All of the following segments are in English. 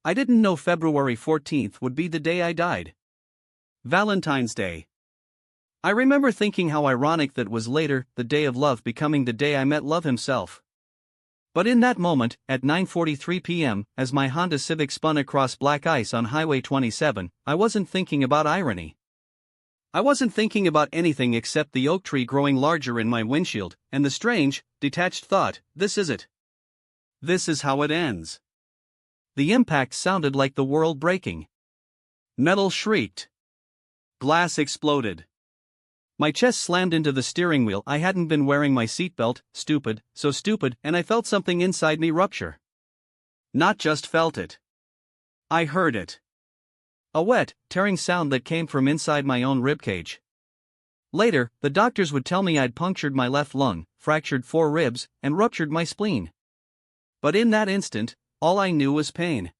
I didn't know February 14th would be the day I died. Valentine's Day. I remember thinking how ironic that was later, the day of love becoming the day I met love himself. But in that moment, at 9:43 p.m., as my Honda Civic spun across black ice on Highway 27, I wasn't thinking about irony. I wasn't thinking about anything except the oak tree growing larger in my windshield, and the strange, detached thought, this is it. This is how it ends. The impact sounded like the world breaking. Metal shrieked. Glass exploded. My chest slammed into the steering wheel. I hadn't been wearing my seatbelt, stupid, so stupid, and I felt something inside me rupture. Not just felt it. I heard it. A wet, tearing sound that came from inside my own ribcage. Later, the doctors would tell me I'd punctured my left lung, fractured 4 ribs, and ruptured my spleen. But in that instant, all I knew was pain.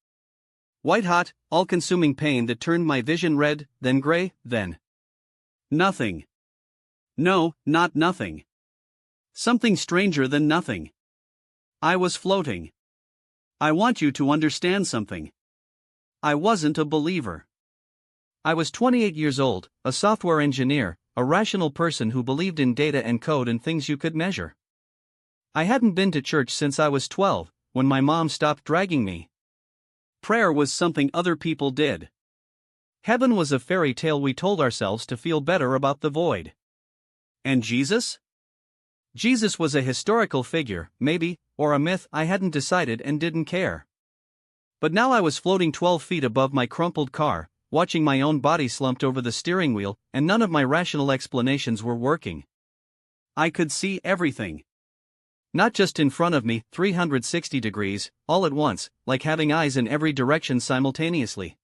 White-hot, all-consuming pain that turned my vision red, then gray, then nothing. No, not nothing. Something stranger than nothing. I was floating. I want you to understand something. I wasn't a believer. I was 28 years old, a software engineer, a rational person who believed in data and code and things you could measure. I hadn't been to church since I was 12, when my mom stopped dragging me. Prayer was something other people did. Heaven was a fairy tale we told ourselves to feel better about the void. And Jesus? Jesus was a historical figure, maybe, or a myth. I hadn't decided and didn't care. But now I was floating 12 feet above my crumpled car, watching my own body slumped over the steering wheel, and none of my rational explanations were working. I could see everything. Not just in front of me, 360 degrees, all at once, like having eyes in every direction simultaneously.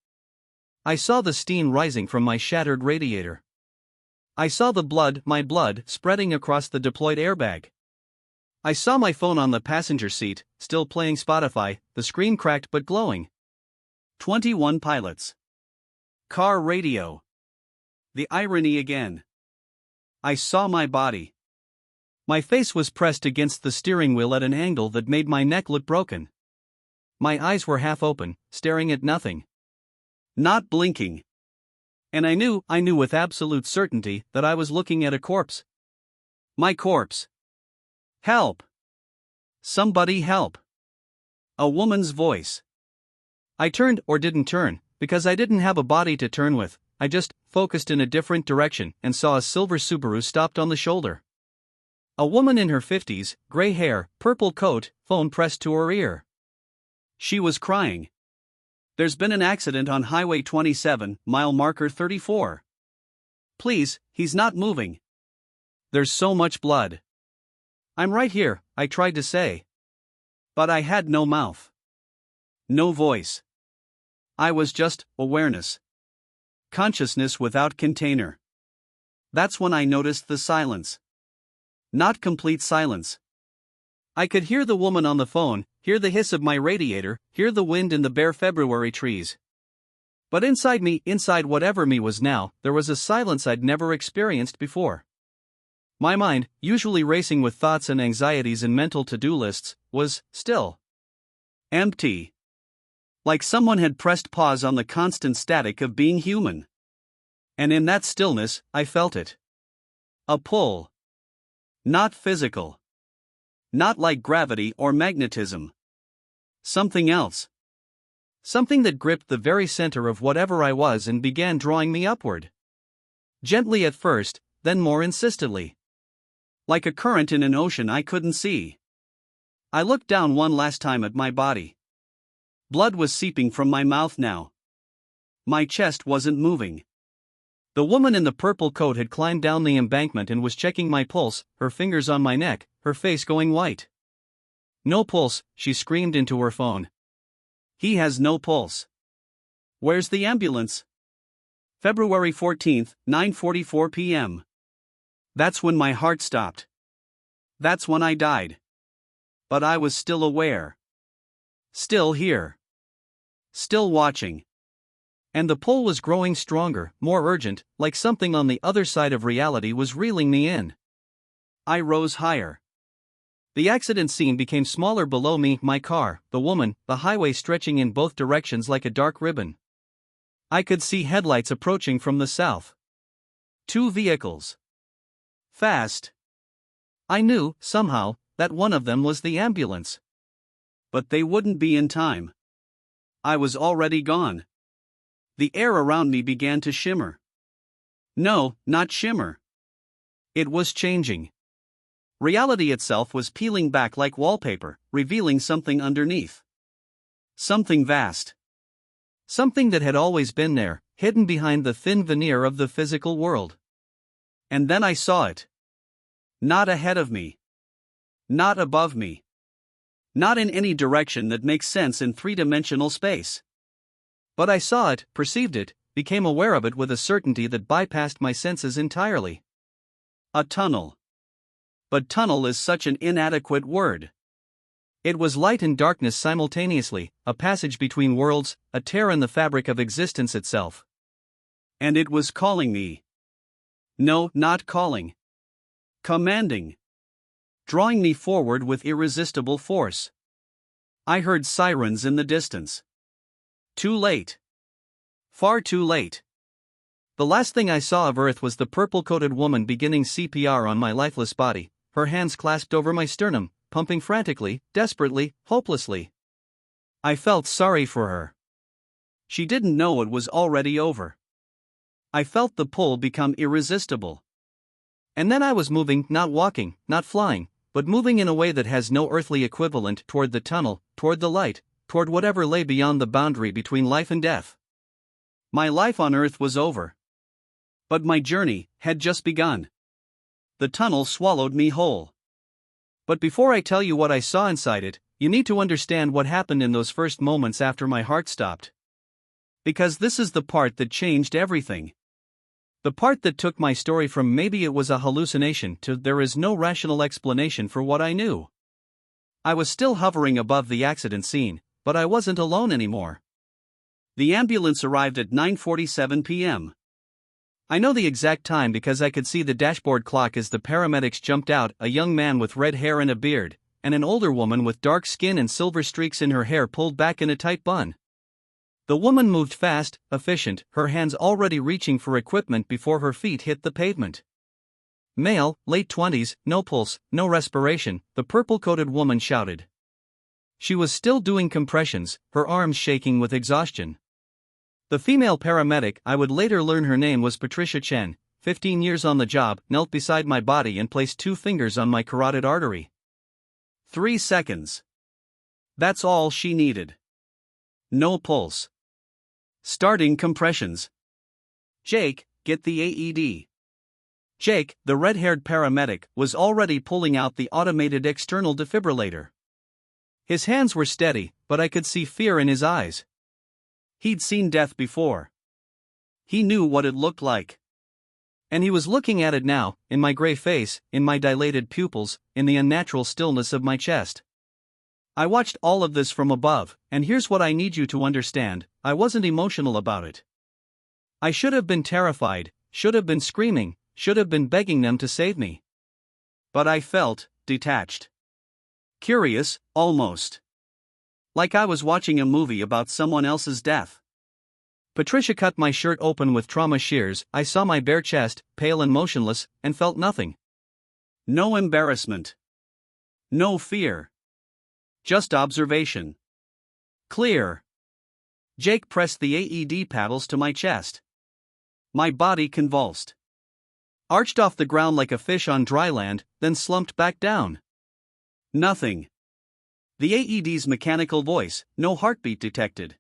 I saw the steam rising from my shattered radiator. I saw the blood, my blood, spreading across the deployed airbag. I saw my phone on the passenger seat, still playing Spotify, the screen cracked but glowing. 21 pilots. Car radio. The irony again. I saw my body. My face was pressed against the steering wheel at an angle that made my neck look broken. My eyes were half open, staring at nothing. Not blinking. And I knew with absolute certainty that I was looking at a corpse. My corpse. Help! Somebody help! A woman's voice. I turned or didn't turn, because I didn't have a body to turn with. I just focused in a different direction and saw a silver Subaru stopped on the shoulder. A woman in her 50s, gray hair, purple coat, phone pressed to her ear. She was crying. There's been an accident on Highway 27, mile marker 34. Please, he's not moving. There's so much blood. I'm right here, I tried to say. But I had no mouth. No voice. I was just awareness. Consciousness without container. That's when I noticed the silence. Not complete silence. I could hear the woman on the phone, hear the hiss of my radiator, hear the wind in the bare February trees. But inside me, inside whatever me was now, there was a silence I'd never experienced before. My mind, usually racing with thoughts and anxieties and mental to-do lists, was still. Empty. Like someone had pressed pause on the constant static of being human. And in that stillness, I felt it. A pull. Not physical. Not like gravity or magnetism. Something else. Something that gripped the very center of whatever I was and began drawing me upward. Gently at first, then more insistently. Like a current in an ocean I couldn't see. I looked down one last time at my body. Blood was seeping from my mouth now. My chest wasn't moving. The woman in the purple coat had climbed down the embankment and was checking my pulse, her fingers on my neck, her face going white. No pulse, she screamed into her phone. He has no pulse. Where's the ambulance? February 14th, 9:44 p.m. That's when my heart stopped. That's when I died. But I was still aware. Still here. Still watching. And the pull was growing stronger, more urgent, like something on the other side of reality was reeling me in. I rose higher. The accident scene became smaller below me, my car, the woman, the highway stretching in both directions like a dark ribbon. I could see headlights approaching from the south. 2 vehicles. Fast. I knew, somehow, that one of them was the ambulance. But they wouldn't be in time. I was already gone. The air around me began to shimmer. No, not shimmer. It was changing. Reality itself was peeling back like wallpaper, revealing something underneath. Something vast. Something that had always been there, hidden behind the thin veneer of the physical world. And then I saw it. Not ahead of me. Not above me. Not in any direction that makes sense in three-dimensional space. But I saw it, perceived it, became aware of it with a certainty that bypassed my senses entirely. A tunnel. But tunnel is such an inadequate word. It was light and darkness simultaneously, a passage between worlds, a tear in the fabric of existence itself. And it was calling me. No, not calling. Commanding. Drawing me forward with irresistible force. I heard sirens in the distance. Too late. Far too late. The last thing I saw of Earth was the purple-coated woman beginning CPR on my lifeless body, her hands clasped over my sternum, pumping frantically, desperately, hopelessly. I felt sorry for her. She didn't know it was already over. I felt the pull become irresistible. And then I was moving, not walking, not flying, but moving in a way that has no earthly equivalent, toward the tunnel, toward the light, toward whatever lay beyond the boundary between life and death. My life on Earth was over. But my journey had just begun. The tunnel swallowed me whole. But before I tell you what I saw inside it, you need to understand what happened in those first moments after my heart stopped. Because this is the part that changed everything. The part that took my story from maybe it was a hallucination to there is no rational explanation for what I knew. I was still hovering above the accident scene, but I wasn't alone anymore. The ambulance arrived at 9:47 p.m. I know the exact time because I could see the dashboard clock as the paramedics jumped out, a young man with red hair and a beard, and an older woman with dark skin and silver streaks in her hair pulled back in a tight bun. The woman moved fast, efficient, her hands already reaching for equipment before her feet hit the pavement. Male, late 20s, no pulse, no respiration, the purple-coated woman shouted. She was still doing compressions, her arms shaking with exhaustion. The female paramedic, I would later learn her name was Patricia Chen, 15 years on the job, knelt beside my body and placed 2 fingers on my carotid artery. 3 seconds. That's all she needed. No pulse. Starting compressions. Jake, get the AED. Jake, the red-haired paramedic, was already pulling out the automated external defibrillator. His hands were steady, but I could see fear in his eyes. He'd seen death before. He knew what it looked like. And he was looking at it now, in my gray face, in my dilated pupils, in the unnatural stillness of my chest. I watched all of this from above, and here's what I need you to understand, I wasn't emotional about it. I should have been terrified, should have been screaming, should have been begging them to save me. But I felt detached. Curious, almost. Like I was watching a movie about someone else's death. Patricia cut my shirt open with trauma shears, I saw my bare chest, pale and motionless, and felt nothing. No embarrassment. No fear. Just observation. Clear. Jake pressed the AED paddles to my chest. My body convulsed. Arched off the ground like a fish on dry land, then slumped back down. Nothing. The AED's mechanical voice, no heartbeat detected.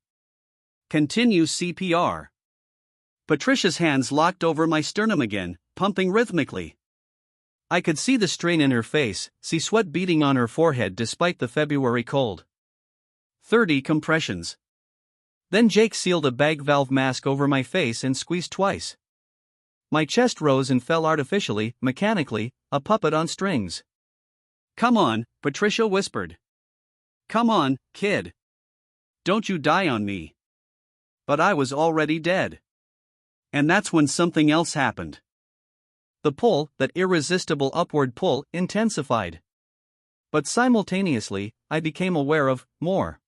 Continue CPR. Patricia's hands locked over my sternum again, pumping rhythmically. I could see the strain in her face, see sweat beading on her forehead despite the February cold. 30 compressions. Then Jake sealed a bag valve mask over my face and squeezed twice. My chest rose and fell artificially, mechanically, a puppet on strings. Come on, Patricia whispered. Come on, kid. Don't you die on me. But I was already dead. And that's when something else happened. The pull, that irresistible upward pull, intensified. But simultaneously, I became aware of more.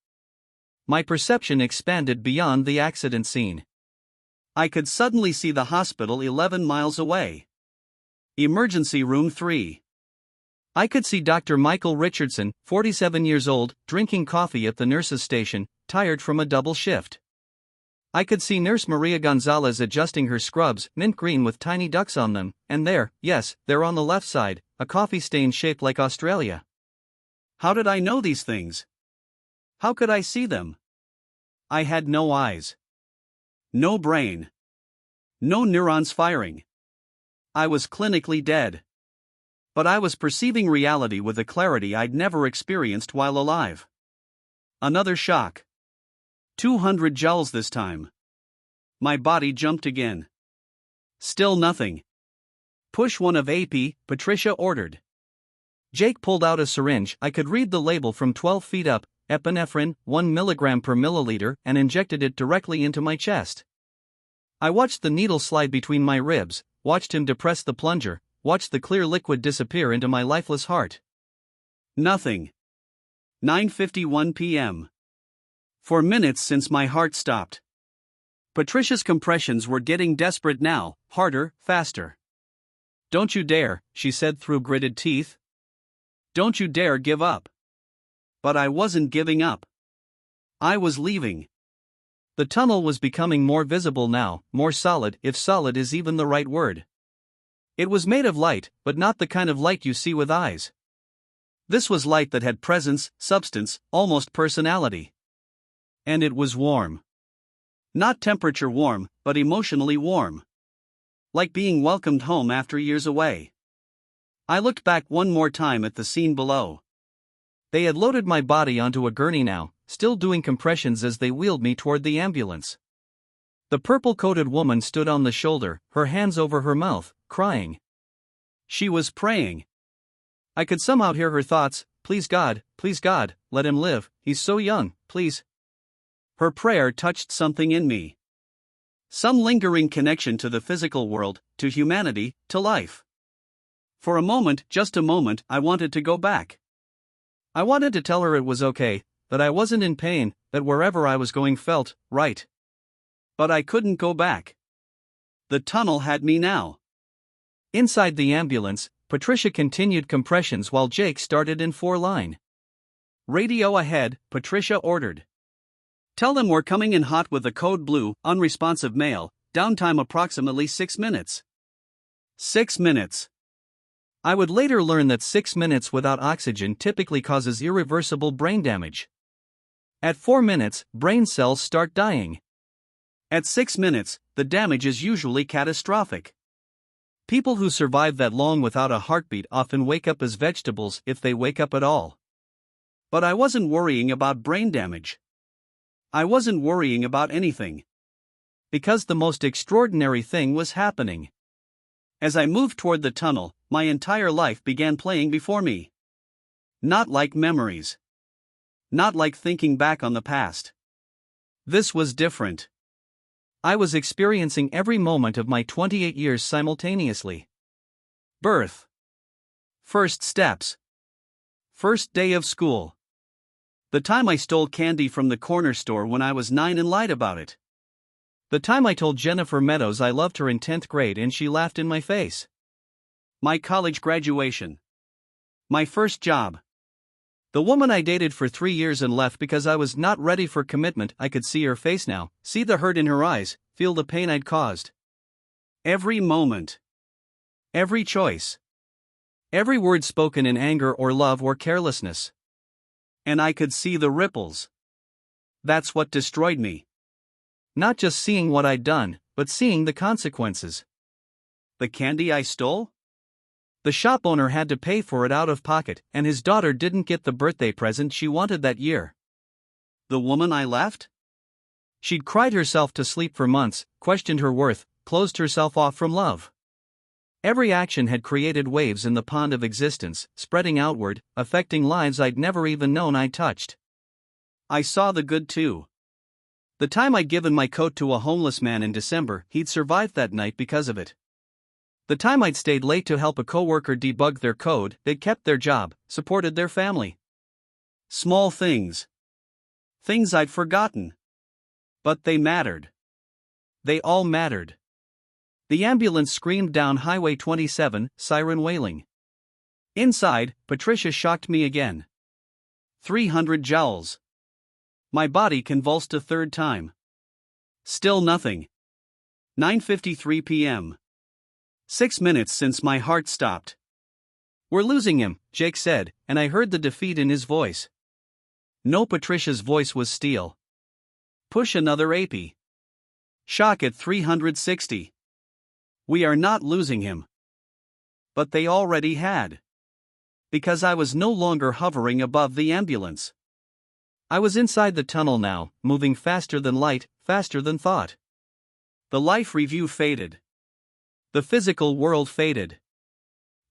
My perception expanded beyond the accident scene. I could suddenly see the hospital 11 miles away. Emergency room 3. I could see Dr. Michael Richardson, 47 years old, drinking coffee at the nurse's station, tired from a double shift. I could see Nurse Maria Gonzalez adjusting her scrubs, mint green with tiny ducks on them, and there, yes, there on the left side, a coffee stain shaped like Australia. How did I know these things? How could I see them? I had no eyes. No brain. No neurons firing. I was clinically dead. But I was perceiving reality with a clarity I'd never experienced while alive. Another shock. 200 joules this time. My body jumped again. Still nothing. Push one of AP, Patricia ordered. Jake pulled out a syringe. I could read the label from 12 feet up, epinephrine, 1 milligram per milliliter, and injected it directly into my chest. I watched the needle slide between my ribs, watched him depress the plunger, watched the clear liquid disappear into my lifeless heart. Nothing. 9:51 p.m. For minutes since my heart stopped. Patricia's compressions were getting desperate now, harder, faster. "Don't you dare," she said through gritted teeth. "Don't you dare give up." But I wasn't giving up. I was leaving. The tunnel was becoming more visible now, more solid, if solid is even the right word. It was made of light, but not the kind of light you see with eyes. This was light that had presence, substance, almost personality. And it was warm. Not temperature warm, but emotionally warm. Like being welcomed home after years away. I looked back one more time at the scene below. They had loaded my body onto a gurney now, still doing compressions as they wheeled me toward the ambulance. The purple-coated woman stood on the shoulder, her hands over her mouth, crying. She was praying. I could somehow hear her thoughts, please God, let him live, he's so young, please. Her prayer touched something in me. Some lingering connection to the physical world, to humanity, to life. For a moment, just a moment, I wanted to go back. I wanted to tell her it was okay, that I wasn't in pain, that wherever I was going felt right. But I couldn't go back. The tunnel had me now. Inside the ambulance, Patricia continued compressions while Jake started in 4-line. "Radio ahead," Patricia ordered. "Tell them we're coming in hot with a code blue, unresponsive male, downtime approximately 6 minutes. 6 minutes. I would later learn that 6 minutes without oxygen typically causes irreversible brain damage. At 4 minutes, brain cells start dying. At 6 minutes, the damage is usually catastrophic. People who survive that long without a heartbeat often wake up as vegetables if they wake up at all. But I wasn't worrying about brain damage. I wasn't worrying about anything. Because the most extraordinary thing was happening. As I moved toward the tunnel, my entire life began playing before me. Not like memories. Not like thinking back on the past. This was different. I was experiencing every moment of my 28 years simultaneously. Birth. First steps. First day of school. The time I stole candy from the corner store when I was 9 and lied about it. The time I told Jennifer Meadows I loved her in 10th grade and she laughed in my face. My college graduation. My first job. The woman I dated for 3 years and left because I was not ready for commitment. I could see her face now, see the hurt in her eyes, feel the pain I'd caused. Every moment. Every choice. Every word spoken in anger or love or carelessness. And I could see the ripples. That's what destroyed me. Not just seeing what I'd done, but seeing the consequences. The candy I stole? The shop owner had to pay for it out of pocket, and his daughter didn't get the birthday present she wanted that year. The woman I left? She'd cried herself to sleep for months, questioned her worth, closed herself off from love. Every action had created waves in the pond of existence, spreading outward, affecting lives I'd never even known I'd touched. I saw the good too. The time I'd given my coat to a homeless man in December, he'd survived that night because of it. The time I'd stayed late to help a coworker debug their code, they'd kept their job, supported their family. Small things. Things I'd forgotten. But they mattered. They all mattered. The ambulance screamed down Highway 27, siren wailing. Inside, Patricia shocked me again. 300 joules. My body convulsed a third time. Still nothing. 9:53 p.m. 6 minutes since my heart stopped. We're losing him, Jake said, and I heard the defeat in his voice. No, Patricia's voice was steel. Push another AP. Shock at 360. We are not losing him. But they already had. Because I was no longer hovering above the ambulance. I was inside the tunnel now, moving faster than light, faster than thought. The life review faded. The physical world faded.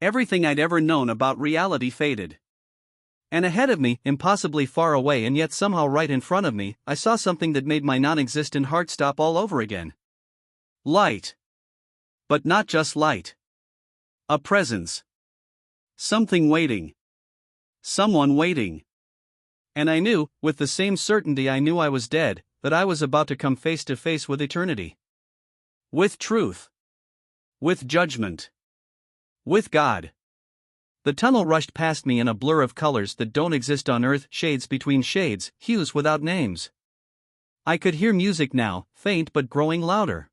Everything I'd ever known about reality faded. And ahead of me, impossibly far away and yet somehow right in front of me, I saw something that made my non-existent heart stop all over again. Light. But not just light. A presence. Something waiting. Someone waiting. And I knew, with the same certainty I knew I was dead, that I was about to come face to face with eternity. With truth. With judgment. With God. The tunnel rushed past me in a blur of colors that don't exist on earth, shades between shades, hues without names. I could hear music now, faint but growing louder.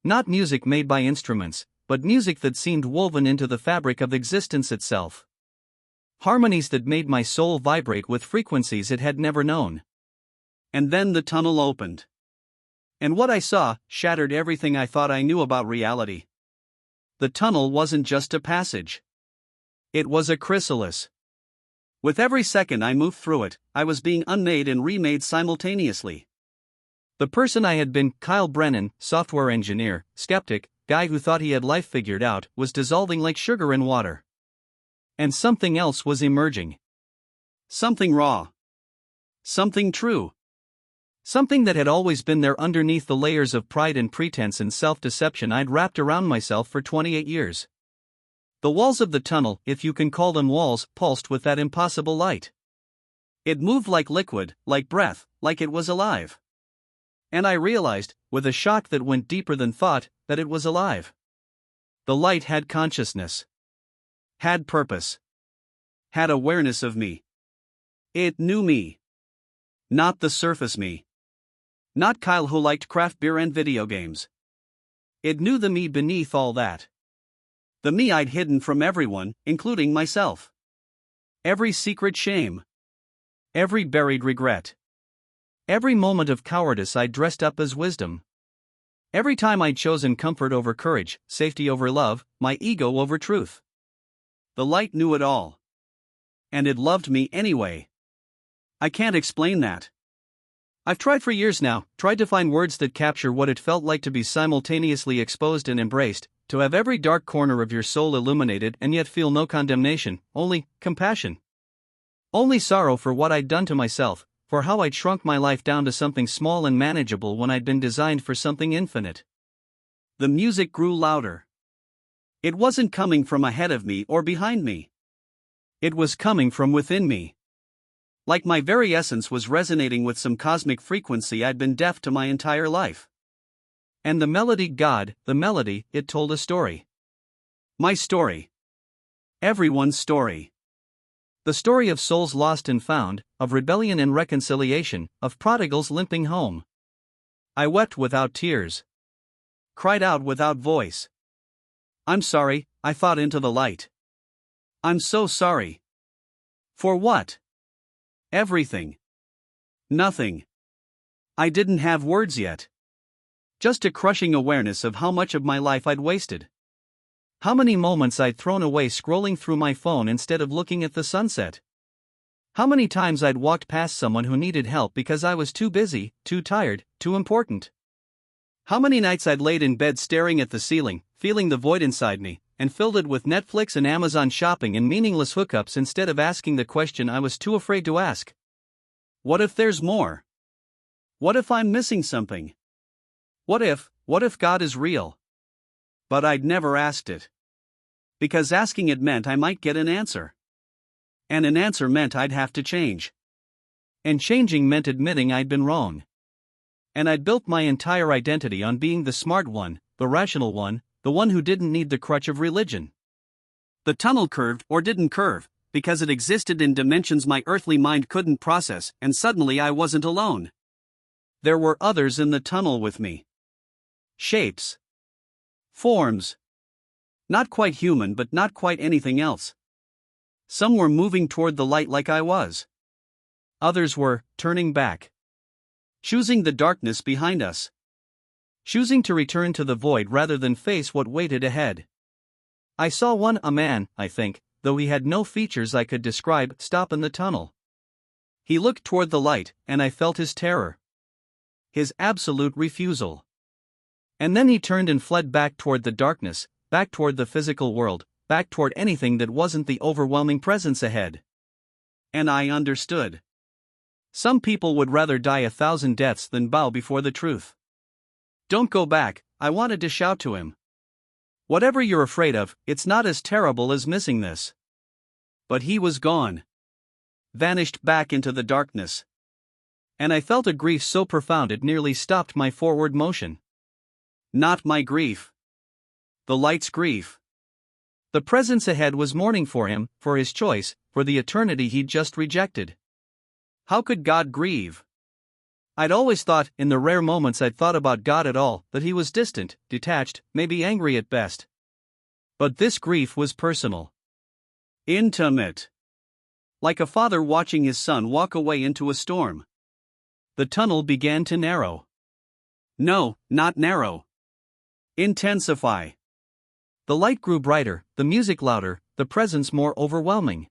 Not music made by instruments, but music that seemed woven into the fabric of existence itself. Harmonies that made my soul vibrate with frequencies it had never known. And then the tunnel opened. And what I saw shattered everything I thought I knew about reality. The tunnel wasn't just a passage. It was a chrysalis. With every second I moved through it, I was being unmade and remade simultaneously. The person I had been, Kyle Brennan, software engineer, skeptic, guy who thought he had life figured out, was dissolving like sugar in water. And something else was emerging. Something raw. Something true. Something that had always been there underneath the layers of pride and pretense and self-deception I'd wrapped around myself for 28 years. The walls of the tunnel, if you can call them walls, pulsed with that impossible light. It moved like liquid, like breath, like it was alive. And I realized, with a shock that went deeper than thought, that it was alive. The light had consciousness. Had purpose. Had awareness of me. It knew me. Not the surface me. Not Kyle who liked craft beer and video games. It knew the me beneath all that. The me I'd hidden from everyone, including myself. Every secret shame. Every buried regret. Every moment of cowardice I'd dressed up as wisdom. Every time I'd chosen comfort over courage, safety over love, my ego over truth. The light knew it all. And it loved me anyway. I can't explain that. I've tried for years now, tried to find words that capture what it felt like to be simultaneously exposed and embraced, to have every dark corner of your soul illuminated and yet feel no condemnation, only compassion. Only sorrow for what I'd done to myself, for how I'd shrunk my life down to something small and manageable when I'd been designed for something infinite. The music grew louder. It wasn't coming from ahead of me or behind me. It was coming from within me. Like my very essence was resonating with some cosmic frequency I'd been deaf to my entire life. And the melody, God, the melody, it told a story. My story. Everyone's story. The story of souls lost and found, of rebellion and reconciliation, of prodigals limping home. I wept without tears. Cried out without voice. I'm sorry, I thought into the light. I'm so sorry. For what? Everything. Nothing. I didn't have words yet. Just a crushing awareness of how much of my life I'd wasted. How many moments I'd thrown away scrolling through my phone instead of looking at the sunset. How many times I'd walked past someone who needed help because I was too busy, too tired, too important. How many nights I'd laid in bed staring at the ceiling, feeling the void inside me, and filled it with Netflix and Amazon shopping and meaningless hookups instead of asking the question I was too afraid to ask. What if there's more? What if I'm missing something? What if God is real? But I'd never asked it. Because asking it meant I might get an answer. And an answer meant I'd have to change. And changing meant admitting I'd been wrong. And I'd built my entire identity on being the smart one, the rational one, the one who didn't need the crutch of religion. The tunnel curved or didn't curve, because it existed in dimensions my earthly mind couldn't process, and suddenly I wasn't alone. There were others in the tunnel with me. Shapes. Forms. Not quite human but not quite anything else. Some were moving toward the light like I was. Others were turning back. Choosing the darkness behind us. Choosing to return to the void rather than face what waited ahead. I saw one, a man, I think, though he had no features I could describe, stop in the tunnel. He looked toward the light, and I felt his terror. His absolute refusal. And then he turned and fled back toward the darkness, back toward the physical world, back toward anything that wasn't the overwhelming presence ahead. And I understood. Some people would rather die 1,000 deaths than bow before the truth. Don't go back, I wanted to shout to him. Whatever you're afraid of, it's not as terrible as missing this. But he was gone. Vanished back into the darkness. And I felt a grief so profound it nearly stopped my forward motion. Not my grief. The light's grief. The presence ahead was mourning for him, for his choice, for the eternity he'd just rejected. How could God grieve? I'd always thought, in the rare moments I'd thought about God at all, that he was distant, detached, maybe angry at best. But this grief was personal. Intimate. Like a father watching his son walk away into a storm. The tunnel began to narrow. No, not narrow. Intensify. The light grew brighter, the music louder, the presence more overwhelming.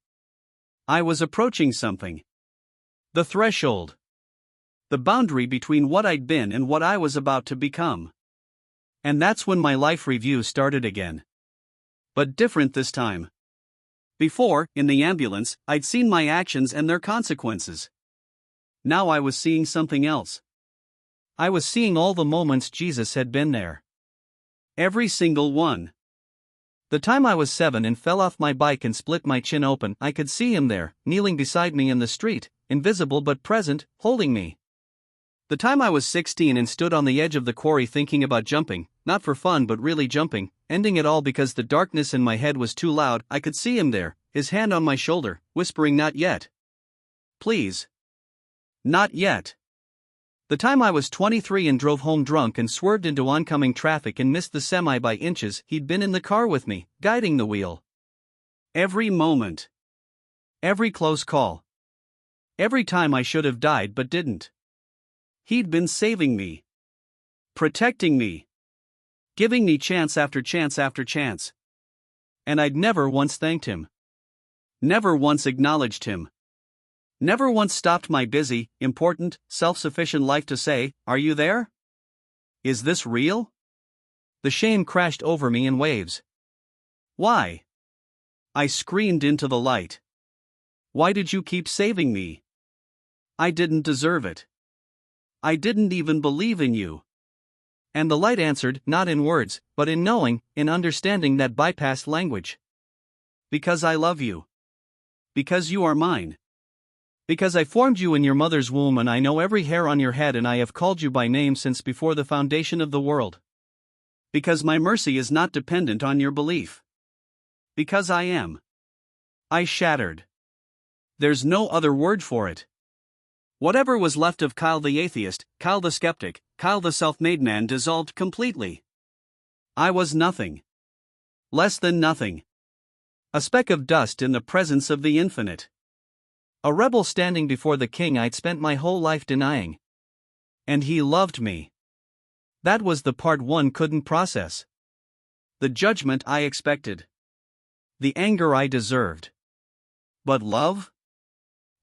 I was approaching something. The threshold. The boundary between what I'd been and what I was about to become. And that's when my life review started again. But different this time. Before, in the ambulance, I'd seen my actions and their consequences. Now I was seeing something else. I was seeing all the moments Jesus had been there. Every single one. The time I was 7 and fell off my bike and split my chin open, I could see him there, kneeling beside me in the street, invisible but present, holding me. The time I was 16 and stood on the edge of the quarry thinking about jumping, not for fun but really jumping, ending it all because the darkness in my head was too loud, I could see him there, his hand on my shoulder, whispering, "Not yet. Please. Not yet." The time I was 23 and drove home drunk and swerved into oncoming traffic and missed the semi by inches, he'd been in the car with me, guiding the wheel. Every moment. Every close call. Every time I should have died but didn't. He'd been saving me. Protecting me. Giving me chance after chance after chance. And I'd never once thanked him. Never once acknowledged him. Never once stopped my busy, important, self-sufficient life to say, "Are you there? Is this real?" The shame crashed over me in waves. Why? I screamed into the light. Why did you keep saving me? I didn't deserve it. I didn't even believe in you. And the light answered, not in words, but in knowing, in understanding that bypassed language. Because I love you. Because you are mine. Because I formed you in your mother's womb and I know every hair on your head and I have called you by name since before the foundation of the world. Because my mercy is not dependent on your belief. Because I am. I shattered. There's no other word for it. Whatever was left of Kyle the atheist, Kyle the skeptic, Kyle the self-made man dissolved completely. I was nothing. Less than nothing. A speck of dust in the presence of the infinite. A rebel standing before the king I'd spent my whole life denying. And he loved me. That was the part one couldn't process. The judgment I expected. The anger I deserved. But love?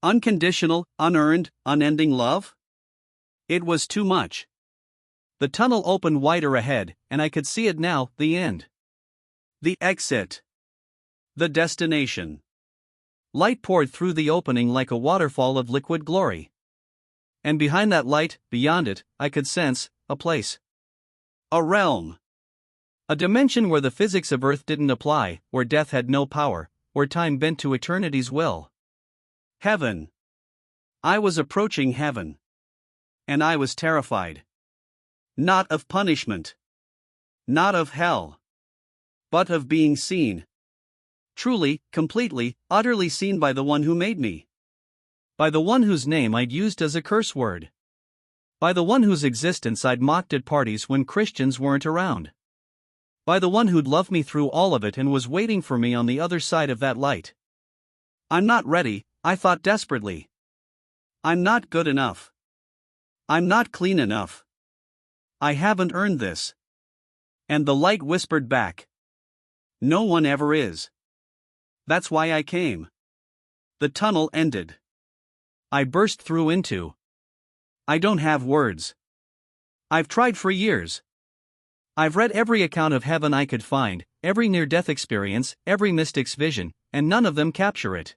Unconditional, unearned, unending love? It was too much. The tunnel opened wider ahead, and I could see it now, the end. The exit. The destination. Light poured through the opening like a waterfall of liquid glory. And behind that light, beyond it, I could sense a place. A realm. A dimension where the physics of Earth didn't apply, where death had no power, where time bent to eternity's will. Heaven. I was approaching heaven. And I was terrified. Not of punishment. Not of hell. But of being seen. Truly, completely, utterly seen by the one who made me. By the one whose name I'd used as a curse word. By the one whose existence I'd mocked at parties when Christians weren't around. By the one who'd loved me through all of it and was waiting for me on the other side of that light. I'm not ready, I thought desperately. I'm not good enough. I'm not clean enough. I haven't earned this. And the light whispered back. No one ever is. That's why I came. The tunnel ended. I burst through into. I don't have words. I've tried for years. I've read every account of heaven I could find, every near-death experience, every mystic's vision, and none of them capture it.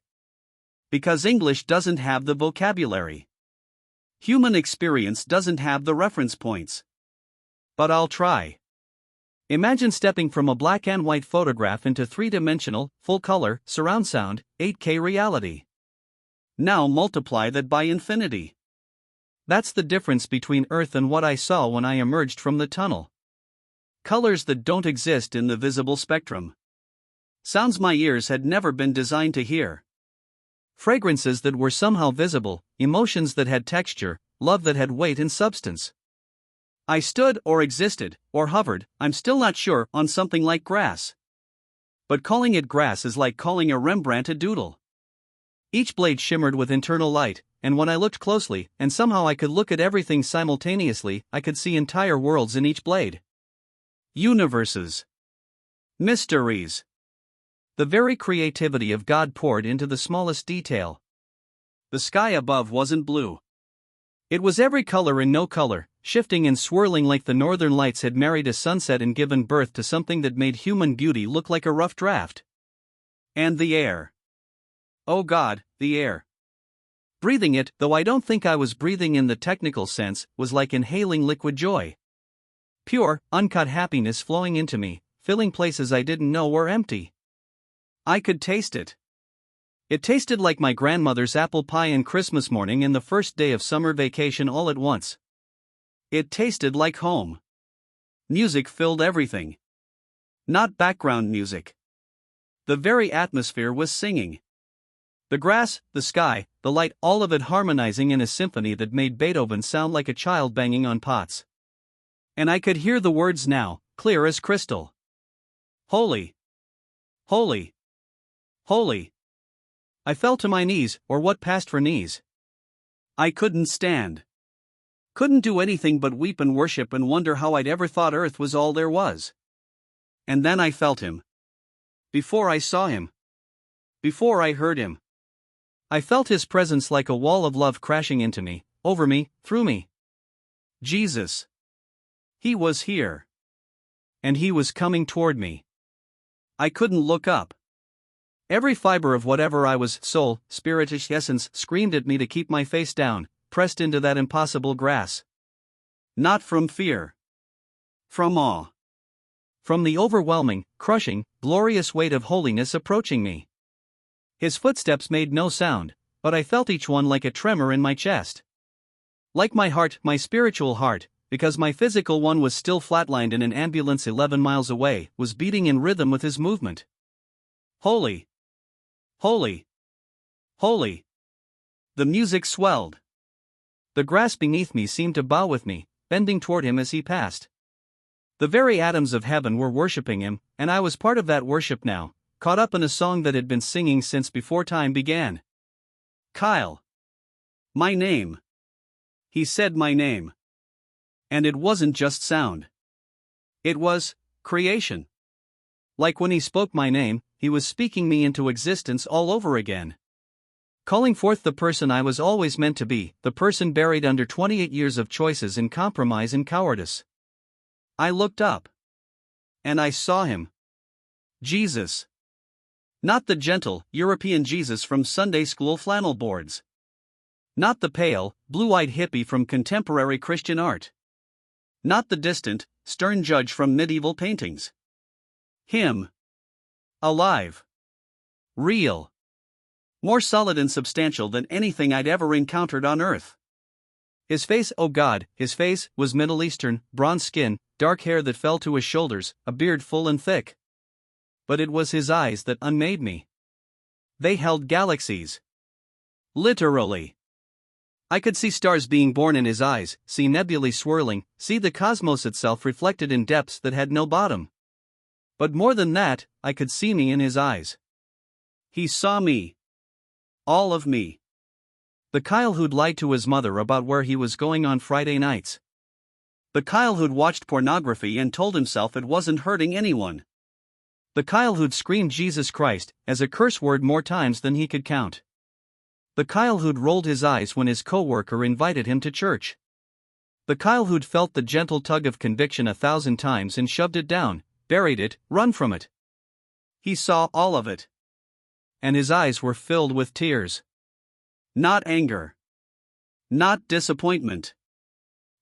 Because English doesn't have the vocabulary. Human experience doesn't have the reference points. But I'll try. Imagine stepping from a black and white photograph into three-dimensional, full-color, surround sound, 8K reality. Now multiply that by infinity. That's the difference between Earth and what I saw when I emerged from the tunnel. Colors that don't exist in the visible spectrum. Sounds my ears had never been designed to hear. Fragrances that were somehow visible, emotions that had texture, love that had weight and substance. I stood or existed, or hovered, I'm still not sure, on something like grass. But calling it grass is like calling a Rembrandt a doodle. Each blade shimmered with internal light, and when I looked closely, and somehow I could look at everything simultaneously, I could see entire worlds in each blade. Universes. Mysteries. The very creativity of God poured into the smallest detail. The sky above wasn't blue. It was every color in no color, shifting and swirling like the northern lights had married a sunset and given birth to something that made human beauty look like a rough draft. And the air. Oh God, the air. Breathing it, though I don't think I was breathing in the technical sense, was like inhaling liquid joy. Pure, uncut happiness flowing into me, filling places I didn't know were empty. I could taste it. It tasted like my grandmother's apple pie and Christmas morning and the first day of summer vacation all at once. It tasted like home. Music filled everything. Not background music. The very atmosphere was singing. The grass, the sky, the light, all of it harmonizing in a symphony that made Beethoven sound like a child banging on pots. And I could hear the words now, clear as crystal. Holy. Holy. Holy. I fell to my knees, or what passed for knees. I couldn't stand. Couldn't do anything but weep and worship and wonder how I'd ever thought Earth was all there was. And then I felt him. Before I saw him. Before I heard him. I felt his presence like a wall of love crashing into me, over me, through me. Jesus. He was here. And he was coming toward me. I couldn't look up. Every fiber of whatever I was, soul, spiritish essence, screamed at me to keep my face down, pressed into that impossible grass. Not from fear. From awe. From the overwhelming, crushing, glorious weight of holiness approaching me. His footsteps made no sound, but I felt each one like a tremor in my chest. Like my heart, my spiritual heart, because my physical one was still flatlined in an ambulance 11 miles away, was beating in rhythm with his movement. Holy. Holy. Holy. The music swelled. The grass beneath me seemed to bow with me, bending toward him as he passed. The very atoms of heaven were worshipping him, and I was part of that worship now, caught up in a song that had been singing since before time began. Kyle. My name. He said my name. And it wasn't just sound. It was creation. Like when he spoke my name, he was speaking me into existence all over again. Calling forth the person I was always meant to be, the person buried under 28 years of choices in compromise and cowardice. I looked up. And I saw him. Jesus. Not the gentle, European Jesus from Sunday school flannel boards. Not the pale, blue-eyed hippie from contemporary Christian art. Not the distant, stern judge from medieval paintings. Him. Alive. Real. More solid and substantial than anything I'd ever encountered on Earth. His face, oh God, his face, was Middle Eastern, bronze skin, dark hair that fell to his shoulders, a beard full and thick. But it was his eyes that unmade me. They held galaxies. Literally. I could see stars being born in his eyes, see nebulae swirling, see the cosmos itself reflected in depths that had no bottom. But more than that, I could see me in his eyes. He saw me. All of me. The Kyle who'd lied to his mother about where he was going on Friday nights. The Kyle who'd watched pornography and told himself it wasn't hurting anyone. The Kyle who'd screamed Jesus Christ as a curse word more times than he could count. The Kyle who'd rolled his eyes when his coworker invited him to church. The Kyle who'd felt the gentle tug of conviction 1,000 times and shoved it down, buried it, run from it. He saw all of it. And his eyes were filled with tears. Not anger. Not disappointment.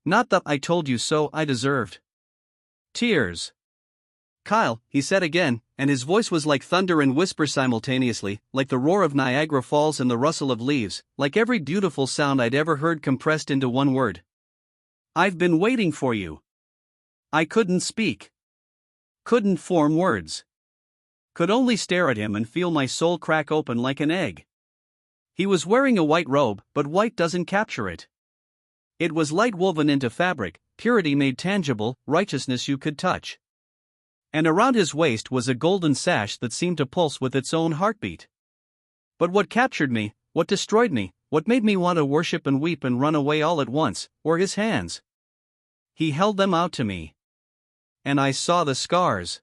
Not the "I told you so" I deserved. Tears. Kyle, he said again, and his voice was like thunder and whisper simultaneously, like the roar of Niagara Falls and the rustle of leaves, like every beautiful sound I'd ever heard compressed into one word. I've been waiting for you. I couldn't speak. Couldn't form words. Could only stare at him and feel my soul crack open like an egg. He was wearing a white robe, but white doesn't capture it. It was light woven into fabric, purity made tangible, righteousness you could touch. And around his waist was a golden sash that seemed to pulse with its own heartbeat. But what captured me, what destroyed me, what made me want to worship and weep and run away all at once, were his hands. He held them out to me. And I saw the scars.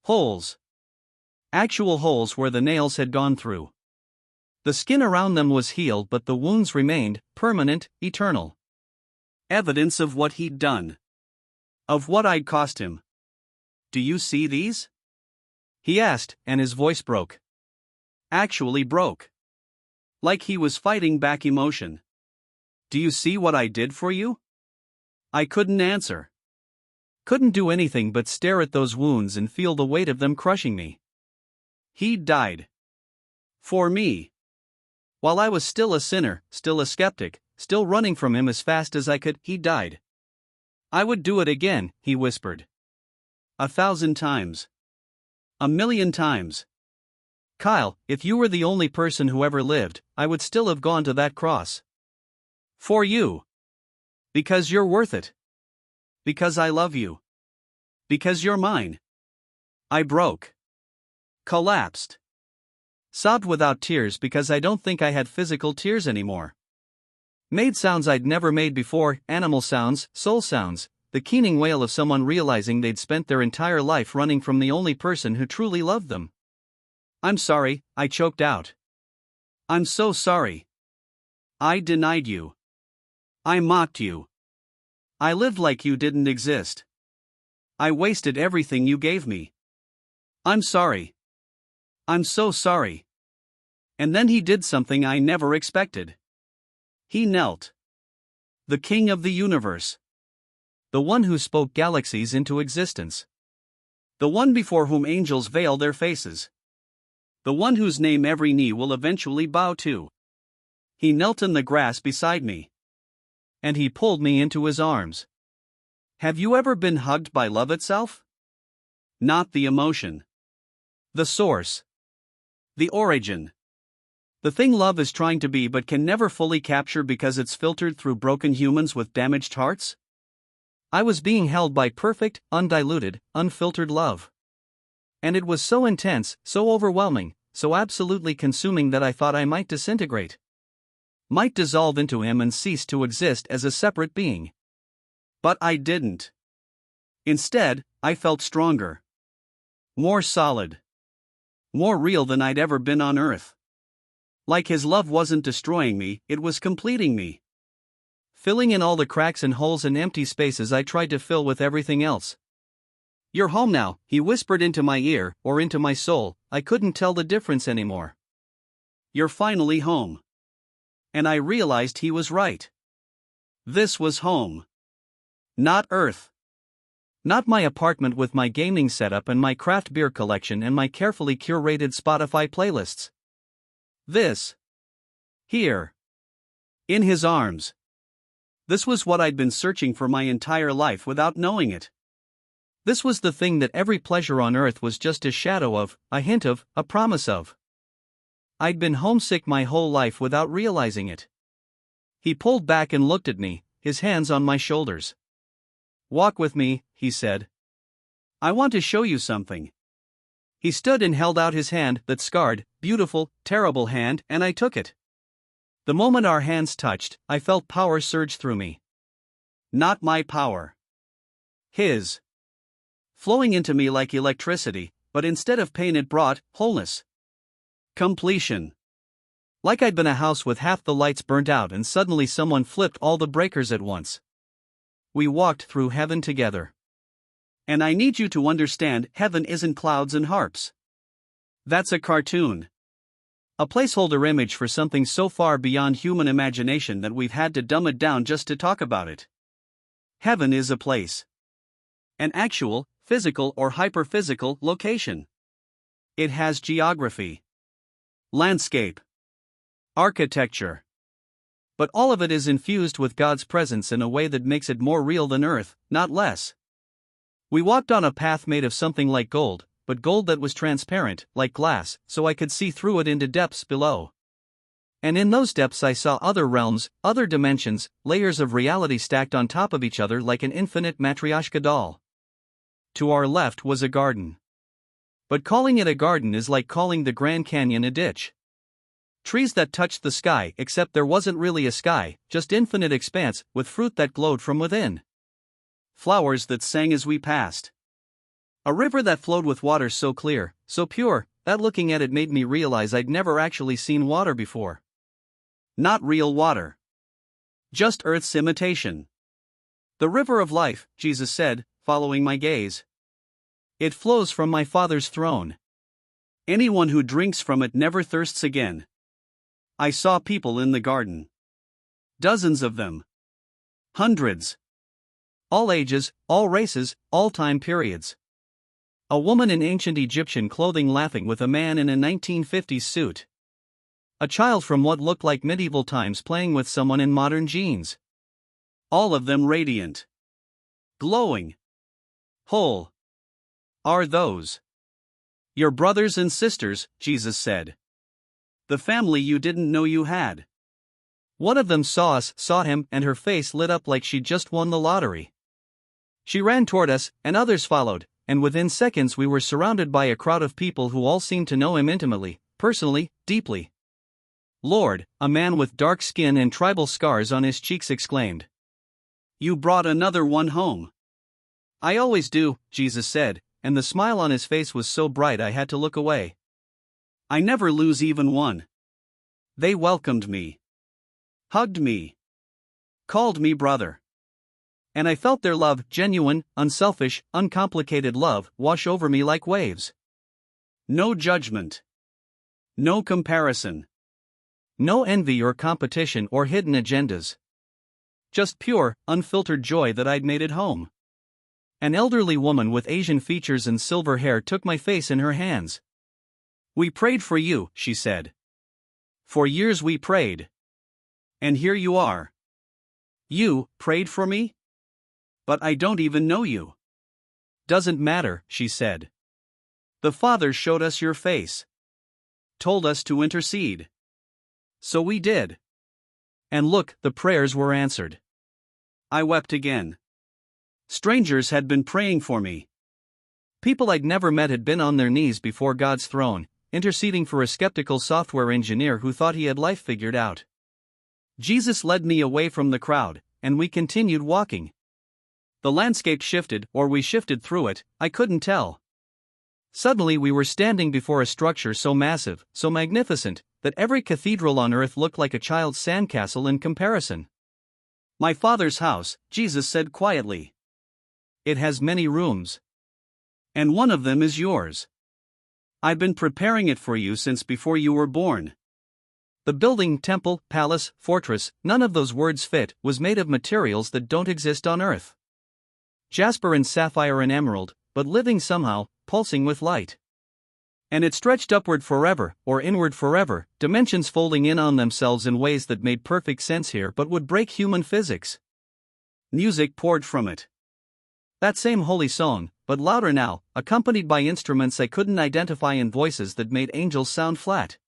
Holes. Actual holes where the nails had gone through. The skin around them was healed, but the wounds remained, permanent, eternal. Evidence of what he'd done. Of what I'd cost him. Do you see these? He asked, and his voice broke. Actually broke. Like he was fighting back emotion. Do you see what I did for you? I couldn't answer. Couldn't do anything but stare at those wounds and feel the weight of them crushing me. He died. For me. While I was still a sinner, still a skeptic, still running from him as fast as I could, he died. I would do it again, he whispered. 1,000 times. 1,000,000 times. Kyle, if you were the only person who ever lived, I would still have gone to that cross. For you. Because you're worth it. Because I love you. Because you're mine. I broke. Collapsed. Sobbed without tears because I don't think I had physical tears anymore. Made sounds I'd never made before, animal sounds, soul sounds, the keening wail of someone realizing they'd spent their entire life running from the only person who truly loved them. I'm sorry, I choked out. I'm so sorry. I denied you. I mocked you. I lived like you didn't exist. I wasted everything you gave me. I'm sorry. I'm so sorry. And then he did something I never expected. He knelt. The king of the universe. The one who spoke galaxies into existence. The one before whom angels veil their faces. The one whose name every knee will eventually bow to. He knelt in the grass beside me. And he pulled me into his arms. Have you ever been hugged by love itself? Not the emotion. The source. The origin. The thing love is trying to be but can never fully capture because it's filtered through broken humans with damaged hearts? I was being held by perfect, undiluted, unfiltered love. And it was so intense, so overwhelming, so absolutely consuming that I thought I might disintegrate. Might dissolve into him and cease to exist as a separate being. But I didn't. Instead, I felt stronger. More solid. More real than I'd ever been on Earth. Like his love wasn't destroying me, it was completing me. Filling in all the cracks and holes and empty spaces I tried to fill with everything else. You're home now, he whispered into my ear, or into my soul, I couldn't tell the difference anymore. You're finally home. And I realized he was right. This was home. Not Earth. Not my apartment with my gaming setup and my craft beer collection and my carefully curated Spotify playlists. This. Here. In his arms. This was what I'd been searching for my entire life without knowing it. This was the thing that every pleasure on earth was just a shadow of, a hint of, a promise of. I'd been homesick my whole life without realizing it. He pulled back and looked at me, his hands on my shoulders. "Walk with me," he said. "I want to show you something." He stood and held out his hand, that scarred, beautiful, terrible hand, and I took it. The moment our hands touched, I felt power surge through me. Not my power. His. Flowing into me like electricity, but instead of pain it brought wholeness. Completion. Like I'd been a house with half the lights burnt out and suddenly someone flipped all the breakers at once. We walked through heaven together. And I need you to understand, heaven isn't clouds and harps. That's a cartoon. A placeholder image for something so far beyond human imagination that we've had to dumb it down just to talk about it. Heaven is a place. An actual, physical or hyperphysical location. It has geography. Landscape. Architecture. But all of it is infused with God's presence in a way that makes it more real than earth, not less. We walked on a path made of something like gold, but gold that was transparent, like glass, so I could see through it into depths below. And in those depths I saw other realms, other dimensions, layers of reality stacked on top of each other like an infinite Matryoshka doll. To our left was a garden. But calling it a garden is like calling the Grand Canyon a ditch. Trees that touched the sky, except there wasn't really a sky, just infinite expanse, with fruit that glowed from within. Flowers that sang as we passed. A river that flowed with water so clear, so pure, that looking at it made me realize I'd never actually seen water before. Not real water. Just Earth's imitation. The river of life, Jesus said, following my gaze. It flows from my Father's throne. Anyone who drinks from it never thirsts again. I saw people in the garden. Dozens of them. Hundreds. All ages, all races, all time periods. A woman in ancient Egyptian clothing laughing with a man in a 1950s suit. A child from what looked like medieval times playing with someone in modern jeans. All of them radiant. Glowing. Whole. Are those your brothers and sisters, Jesus said. The family you didn't know you had. One of them saw us, saw him, and her face lit up like she'd just won the lottery. She ran toward us, and others followed, and within seconds we were surrounded by a crowd of people who all seemed to know him intimately, personally, deeply. "Lord," a man with dark skin and tribal scars on his cheeks exclaimed. "You brought another one home." "I always do," Jesus said, and the smile on his face was so bright I had to look away. "I never lose even one." They welcomed me. Hugged me. Called me brother. And I felt their love, genuine, unselfish, uncomplicated love, wash over me like waves. No judgment. No comparison. No envy or competition or hidden agendas. Just pure, unfiltered joy that I'd made at home. An elderly woman with Asian features and silver hair took my face in her hands. "We prayed for you," she said. "For years we prayed. And here you are." "You prayed for me? But I don't even know you." "Doesn't matter," she said. "The Father showed us your face. Told us to intercede. So we did. And look, the prayers were answered." I wept again. Strangers had been praying for me. People I'd never met had been on their knees before God's throne, interceding for a skeptical software engineer who thought he had life figured out. Jesus led me away from the crowd, and we continued walking. The landscape shifted, or we shifted through it, I couldn't tell. Suddenly we were standing before a structure so massive, so magnificent, that every cathedral on earth looked like a child's sandcastle in comparison. "My Father's house," Jesus said quietly. "It has many rooms. And one of them is yours. I've been preparing it for you since before you were born." The building, temple, palace, fortress, none of those words fit, was made of materials that don't exist on earth. jasper and sapphire and emerald, but living somehow, pulsing with light. And it stretched upward forever, or inward forever, dimensions folding in on themselves in ways that made perfect sense here but would break human physics. Music poured from it. That same holy song, but louder now, accompanied by instruments I couldn't identify and voices that made angels sound flat.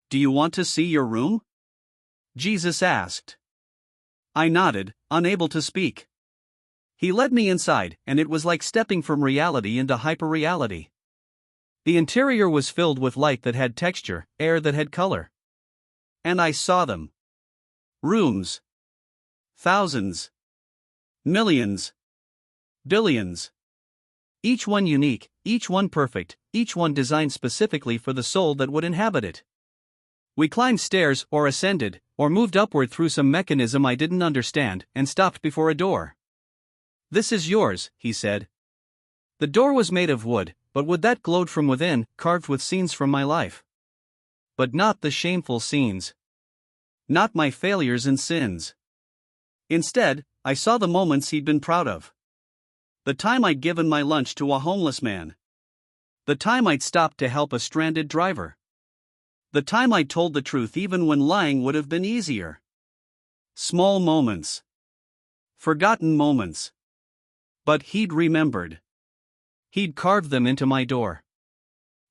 "Do you want to see your room?" Jesus asked. I nodded, unable to speak. He led me inside, and it was like stepping from reality into hyperreality. The interior was filled with light that had texture, air that had color. And I saw them. Rooms. Thousands. Millions. Billions. Each one unique, each one perfect, each one designed specifically for the soul that would inhabit it. We climbed stairs, or ascended, or moved upward through some mechanism I didn't understand, and stopped before a door. "This is yours," he said. The door was made of wood, but wood that glowed from within, carved with scenes from my life. But not the shameful scenes. Not my failures and sins. Instead, I saw the moments he'd been proud of. The time I'd given my lunch to a homeless man. The time I'd stopped to help a stranded driver. The time I'd told the truth even when lying would have been easier. Small moments. Forgotten moments. But he'd remembered. He'd carved them into my door.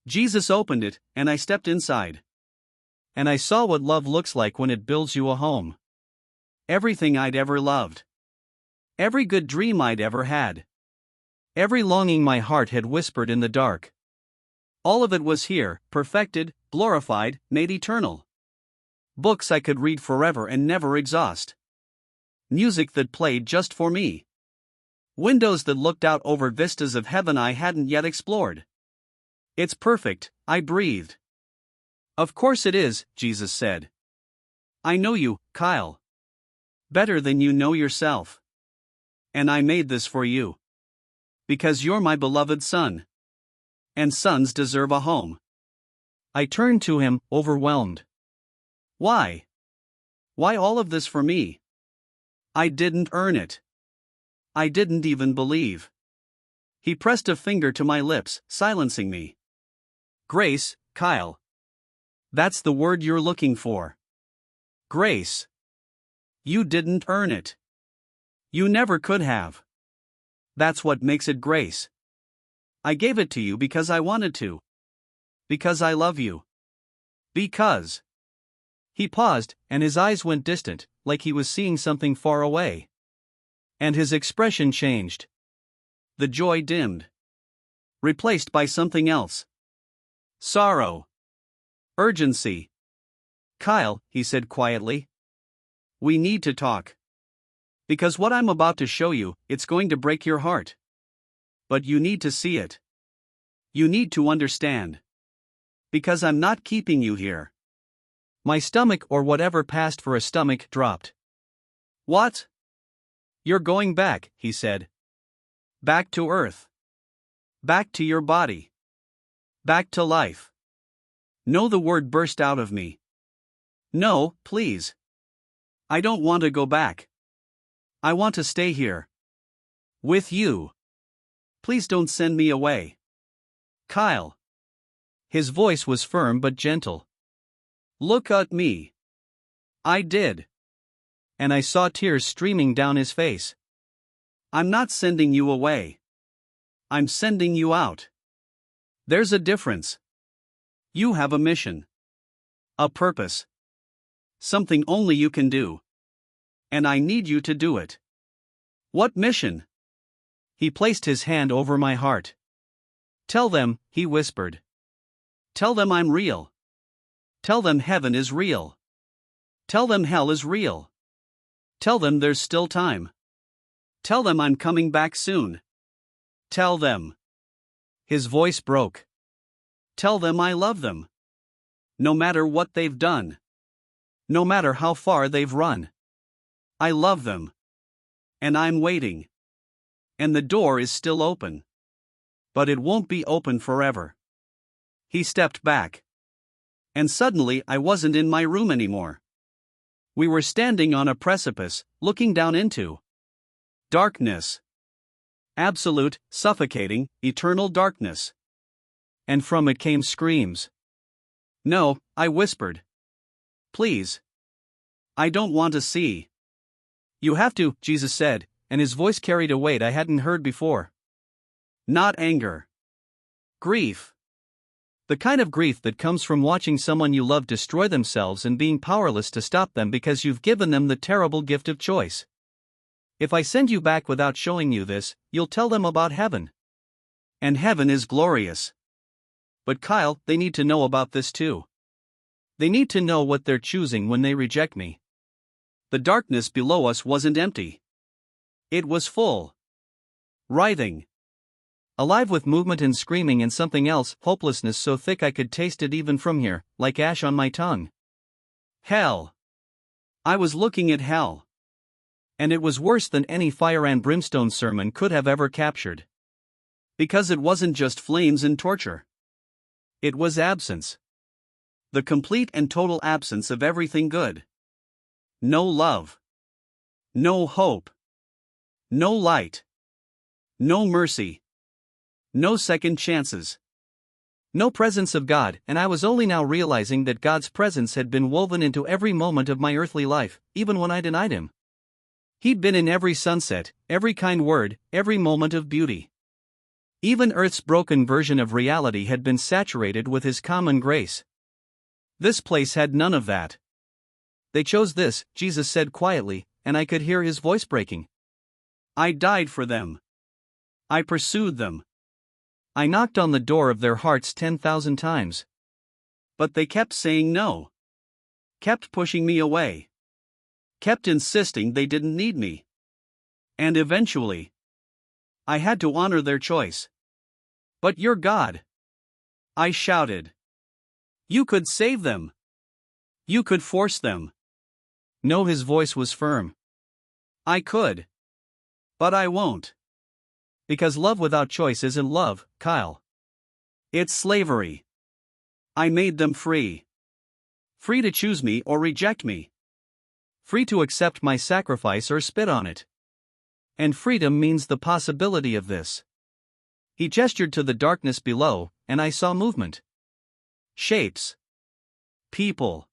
Jesus opened it, and I stepped inside. And I saw what love looks like when it builds you a home. Everything I'd ever loved. Every good dream I'd ever had. Every longing my heart had whispered in the dark. All of it was here, perfected, glorified, made eternal. Books I could read forever and never exhaust. Music that played just for me. Windows that looked out over vistas of heaven I hadn't yet explored. "It's perfect," I breathed. "Of course it is," Jesus said. "I know you, Kyle. Better than you know yourself. And I made this for you. Because you're my beloved son. And sons deserve a home." I turned to him, overwhelmed. Why? Why all of this for me? I didn't earn it. I didn't even believe. He pressed a finger to my lips, silencing me. "Grace, Kyle. That's the word you're looking for. Grace. You didn't earn it. You never could have. That's what makes it grace. I gave it to you because I wanted to. Because I love you. Because." He paused, and his eyes went distant, like he was seeing something far away. And his expression changed. The joy dimmed. Replaced by something else. Sorrow. Urgency. "Kyle," he said quietly. "We need to talk. Because what I'm about to show you, it's going to break your heart. But you need to see it. You need to understand. Because I'm not keeping you here." My stomach, or whatever passed for a stomach, dropped. "What?" "You're going back," he said. "Back to Earth. Back to your body. Back to life." No, the word burst out of me. "No, please. I don't want to go back. I want to stay here. With you. Please don't send me away. Kyle." His voice was firm but gentle. "Look at me." I did. And I saw tears streaming down his face. "I'm not sending you away. I'm sending you out. There's a difference. You have a mission. A purpose. Something only you can do. And I need you to do it." "What mission?" He placed his hand over my heart. "Tell them," he whispered. "Tell them I'm real. Tell them heaven is real. Tell them hell is real. Tell them there's still time. Tell them I'm coming back soon. Tell them." His voice broke. "Tell them I love them. No matter what they've done. No matter how far they've run. I love them. And I'm waiting. And the door is still open. But it won't be open forever." He stepped back. And suddenly I wasn't in my room anymore. We were standing on a precipice, looking down into darkness. Absolute, suffocating, eternal darkness. And from it came screams. No, I whispered. Please. I don't want to see. You have to, Jesus said, and his voice carried a weight I hadn't heard before. Not anger. Grief. The kind of grief that comes from watching someone you love destroy themselves and being powerless to stop them because you've given them the terrible gift of choice. If I send you back without showing you this, you'll tell them about heaven. And heaven is glorious. But Kyle, they need to know about this too. They need to know what they're choosing when they reject me. The darkness below us wasn't empty. It was full. Writhing. Alive with movement and screaming and something else, hopelessness so thick I could taste it even from here, like ash on my tongue. Hell. I was looking at hell. And it was worse than any fire and brimstone sermon could have ever captured. Because it wasn't just flames and torture. It was absence. The complete and total absence of everything good. No love. No hope. No light. No mercy. No second chances. No presence of God, and I was only now realizing that God's presence had been woven into every moment of my earthly life, even when I denied him. He'd been in every sunset, every kind word, every moment of beauty. Even Earth's broken version of reality had been saturated with his common grace. This place had none of that. They chose this, Jesus said quietly, and I could hear his voice breaking. I died for them. I pursued them. I knocked on the door of their hearts 10,000 times. But they kept saying no. Kept pushing me away. Kept insisting they didn't need me. And eventually, I had to honor their choice. But you're God. I shouted. You could save them. You could force them. No, his voice was firm. I could. But I won't. Because love without choice isn't love, Kyle. It's slavery. I made them free. Free to choose me or reject me. Free to accept my sacrifice or spit on it. And freedom means the possibility of this. He gestured to the darkness below, and I saw movement. Shapes. People.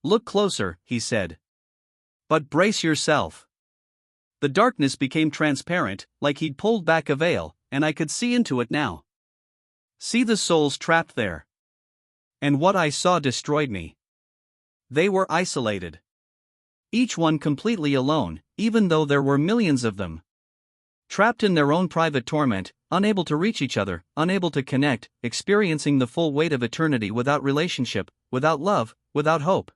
Look closer, he said. But brace yourself. The darkness became transparent, like he'd pulled back a veil, and I could see into it now. See the souls trapped there. And what I saw destroyed me. They were isolated. Each one completely alone, even though there were millions of them. Trapped in their own private torment, unable to reach each other, unable to connect, experiencing the full weight of eternity without relationship, without love, without hope.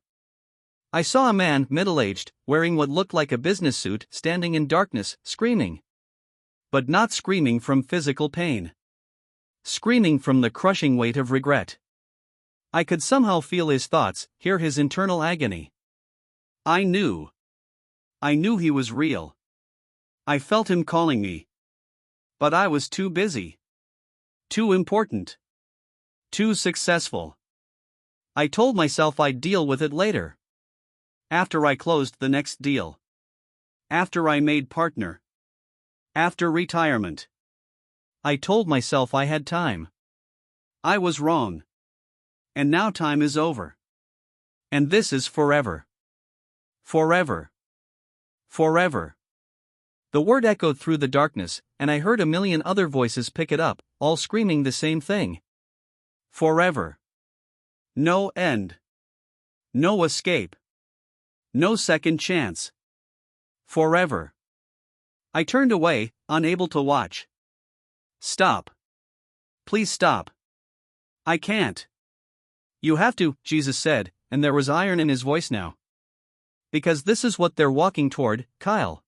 I saw a man, middle-aged, wearing what looked like a business suit, standing in darkness, screaming. But not screaming from physical pain. Screaming from the crushing weight of regret. I could somehow feel his thoughts, hear his internal agony. I knew. I knew he was real. I felt him calling me. But I was too busy. Too important. Too successful. I told myself I'd deal with it later. After I closed the next deal. After I made partner. After retirement. I told myself I had time. I was wrong. And now time is over. And this is forever. Forever. Forever. The word echoed through the darkness, and I heard a million other voices pick it up, all screaming the same thing. Forever. No end. No escape. No second chance. Forever. I turned away, unable to watch. Stop. Please stop. I can't. You have to, Jesus said, and there was iron in his voice now. Because this is what they're walking toward, Kyle.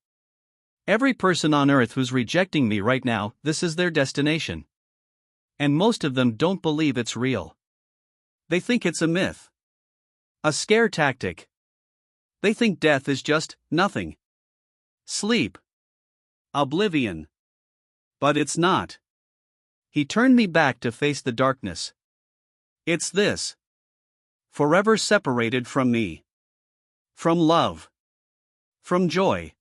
Every person on earth who's rejecting me right now, this is their destination. And most of them don't believe it's real. They think it's a myth. A scare tactic. They think death is just nothing. Sleep. Oblivion. But it's not. He turned me back to face the darkness. It's this. Forever separated from me. From love. From joy.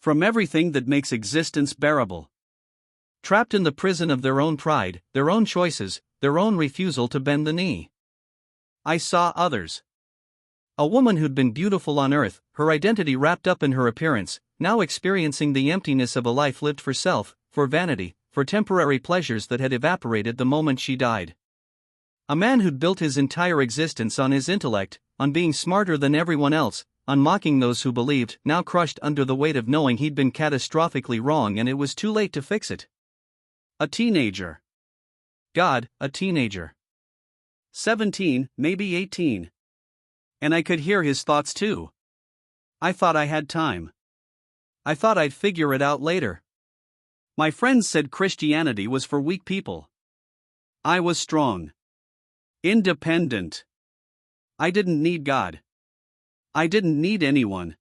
From everything that makes existence bearable. Trapped in the prison of their own pride, their own choices, their own refusal to bend the knee. I saw others. A woman who'd been beautiful on earth, her identity wrapped up in her appearance, now experiencing the emptiness of a life lived for self, for vanity, for temporary pleasures that had evaporated the moment she died. A man who'd built his entire existence on his intellect, on being smarter than everyone else, on mocking those who believed, now crushed under the weight of knowing he'd been catastrophically wrong and it was too late to fix it. A teenager. God, a teenager. 17, maybe 18. And I could hear his thoughts too. I thought I had time. I thought I'd figure it out later. My friends said Christianity was for weak people. I was strong. Independent. I didn't need God. I didn't need anyone.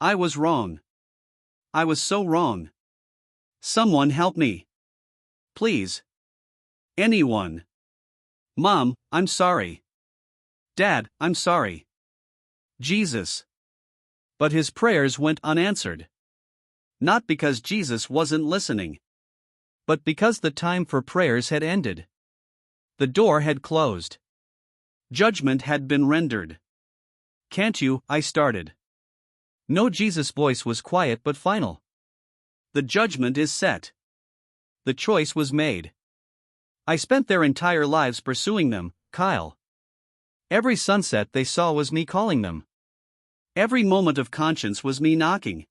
I was wrong. I was so wrong. Someone help me. Please. Anyone. Mom, I'm sorry. Dad, I'm sorry. Jesus. But his prayers went unanswered. Not because Jesus wasn't listening, but because the time for prayers had ended. The door had closed. Judgment had been rendered. Can't you? I started. No, Jesus' voice was quiet but final. The judgment is set. The choice was made. I spent their entire lives pursuing them, Kyle. Every sunset they saw was me calling them. Every moment of conscience was me knocking.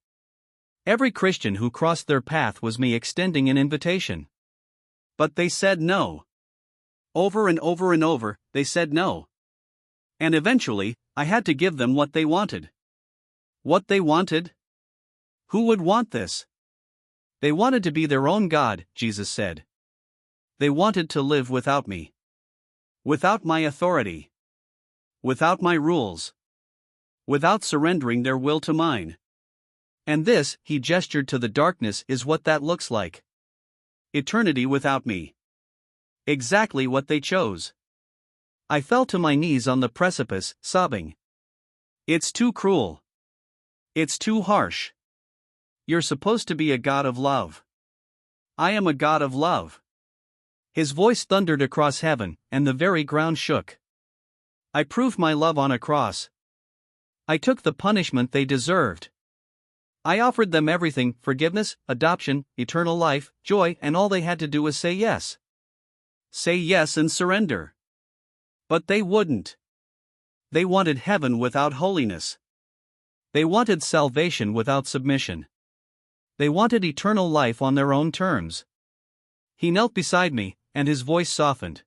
Every Christian who crossed their path was me extending an invitation. But they said no. Over and over and over, they said no. And eventually, I had to give them what they wanted. What they wanted? Who would want this? They wanted to be their own God, Jesus said. They wanted to live without me. Without my authority. Without my rules. Without surrendering their will to mine. And this, he gestured to the darkness, is what that looks like. Eternity without me. Exactly what they chose. I fell to my knees on the precipice, sobbing. It's too cruel. It's too harsh. You're supposed to be a God of love. I am a God of love. His voice thundered across heaven, and the very ground shook. I proved my love on a cross. I took the punishment they deserved. I offered them everything: forgiveness, adoption, eternal life, joy, and all they had to do was say yes. Say yes and surrender. But they wouldn't. They wanted heaven without holiness. They wanted salvation without submission. They wanted eternal life on their own terms. He knelt beside me, and his voice softened.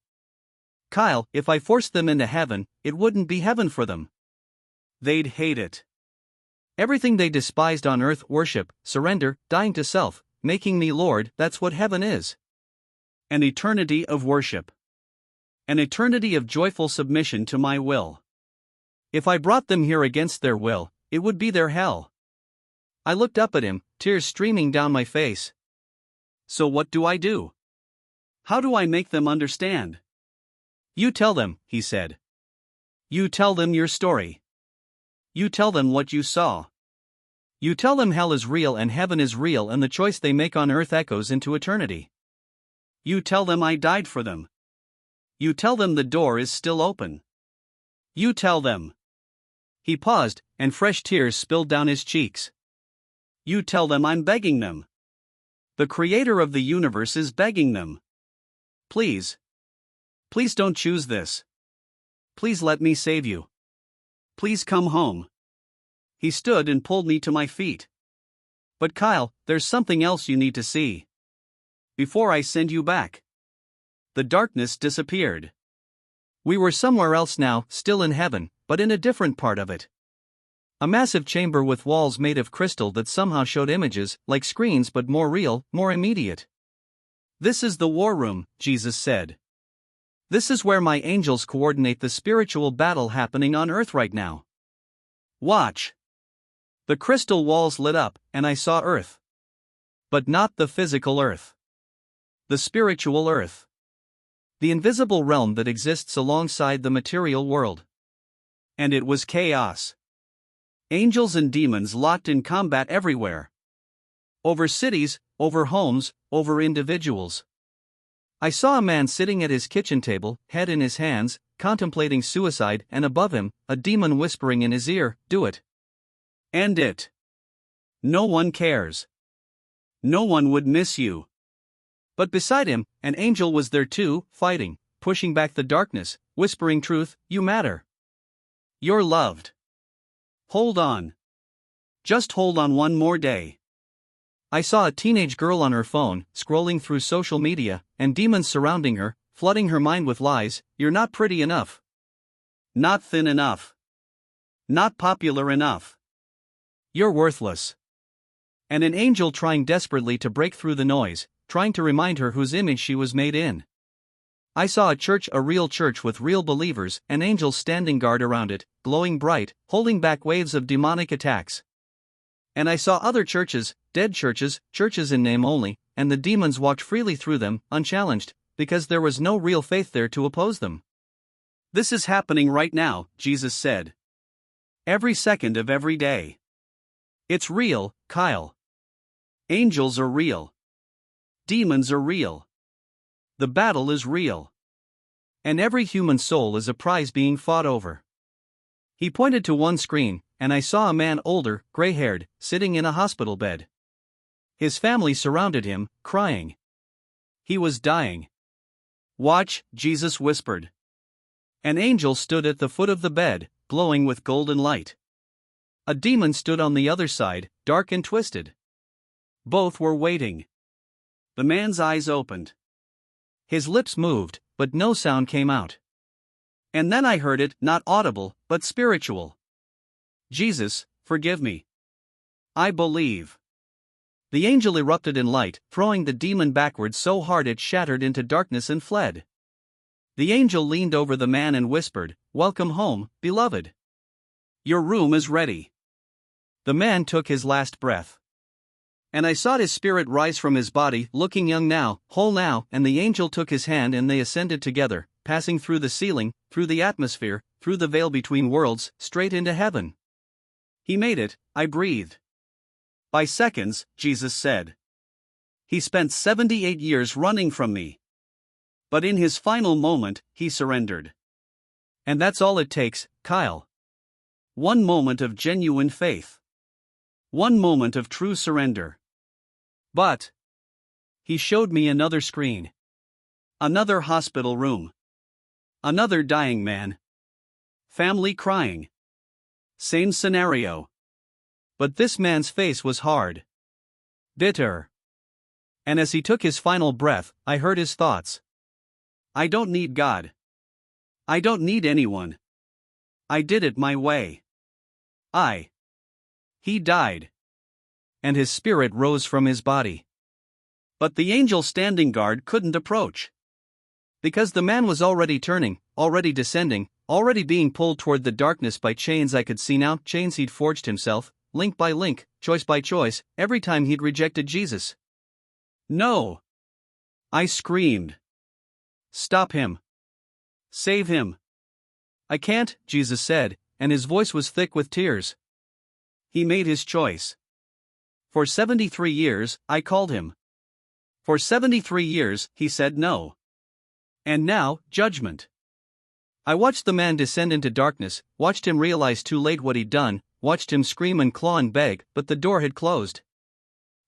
Kyle, if I forced them into heaven, it wouldn't be heaven for them. They'd hate it. Everything they despised on earth: worship, surrender, dying to self, making me Lord, that's what heaven is. An eternity of worship. An eternity of joyful submission to my will. If I brought them here against their will, it would be their hell. I looked up at him, tears streaming down my face. So what do I do? How do I make them understand? You tell them, he said. You tell them your story. You tell them what you saw. You tell them hell is real and heaven is real and the choice they make on earth echoes into eternity. You tell them I died for them. You tell them the door is still open. You tell them. He paused, and fresh tears spilled down his cheeks. You tell them I'm begging them. The creator of the universe is begging them. Please. Please don't choose this. Please let me save you. Please come home. He stood and pulled me to my feet. But Kyle, there's something else you need to see. Before I send you back. The darkness disappeared. We were somewhere else now, still in heaven, but in a different part of it. A massive chamber with walls made of crystal that somehow showed images, like screens but more real, more immediate. This is the war room, Jesus said. This is where my angels coordinate the spiritual battle happening on earth right now. Watch. The crystal walls lit up, and I saw earth. But not the physical earth. The spiritual earth. The invisible realm that exists alongside the material world. And it was chaos. Angels and demons locked in combat everywhere. Over cities, over homes, over individuals. I saw a man sitting at his kitchen table, head in his hands, contemplating suicide, and above him, a demon whispering in his ear, "Do it. End it. No one cares. No one would miss you." But beside him, an angel was there too, fighting, pushing back the darkness, whispering truth, "You matter. You're loved. Hold on. Just hold on one more day." I saw a teenage girl on her phone, scrolling through social media, and demons surrounding her, flooding her mind with lies. "You're not pretty enough. Not thin enough. Not popular enough. You're worthless." And an angel trying desperately to break through the noise, trying to remind her whose image she was made in. I saw a church, a real church with real believers, and angels standing guard around it, glowing bright, holding back waves of demonic attacks. And I saw other churches, dead churches, churches in name only, and the demons walked freely through them, unchallenged, because there was no real faith there to oppose them. "This is happening right now," Jesus said. "Every second of every day. It's real, Kyle. Angels are real. Demons are real. The battle is real. And every human soul is a prize being fought over." He pointed to one screen, and I saw a man older, gray-haired, sitting in a hospital bed. His family surrounded him, crying. He was dying. "Watch," Jesus whispered. An angel stood at the foot of the bed, glowing with golden light. A demon stood on the other side, dark and twisted. Both were waiting. The man's eyes opened. His lips moved, but no sound came out. And then I heard it, not audible, but spiritual. "Jesus, forgive me. I believe." The angel erupted in light, throwing the demon backwards so hard it shattered into darkness and fled. The angel leaned over the man and whispered, "Welcome home, beloved. Your room is ready." The man took his last breath. And I saw his spirit rise from his body, looking young now, whole now, and the angel took his hand and they ascended together, passing through the ceiling, through the atmosphere, through the veil between worlds, straight into heaven. "He made it," I breathed. "By seconds," Jesus said. "He spent 78 years running from me. But in his final moment, he surrendered." And that's all it takes, Kyle. One moment of genuine faith. One moment of true surrender. But he showed me another screen. Another hospital room. Another dying man. Family crying. Same scenario. But this man's face was hard. Bitter. And as he took his final breath, I heard his thoughts. "I don't need God. I don't need anyone. I did it my way. He died." And his spirit rose from his body. But the angel standing guard couldn't approach. Because the man was already turning, already descending, already being pulled toward the darkness by chains I could see now, chains he'd forged himself, link by link, choice by choice, every time he'd rejected Jesus. "No!" I screamed. "Stop him. Save him." "I can't," Jesus said, and his voice was thick with tears. He made his choice. For 73 years, I called him. For 73 years, he said no. And now, judgment. I watched the man descend into darkness, watched him realize too late what he'd done, watched him scream and claw and beg, but the door had closed.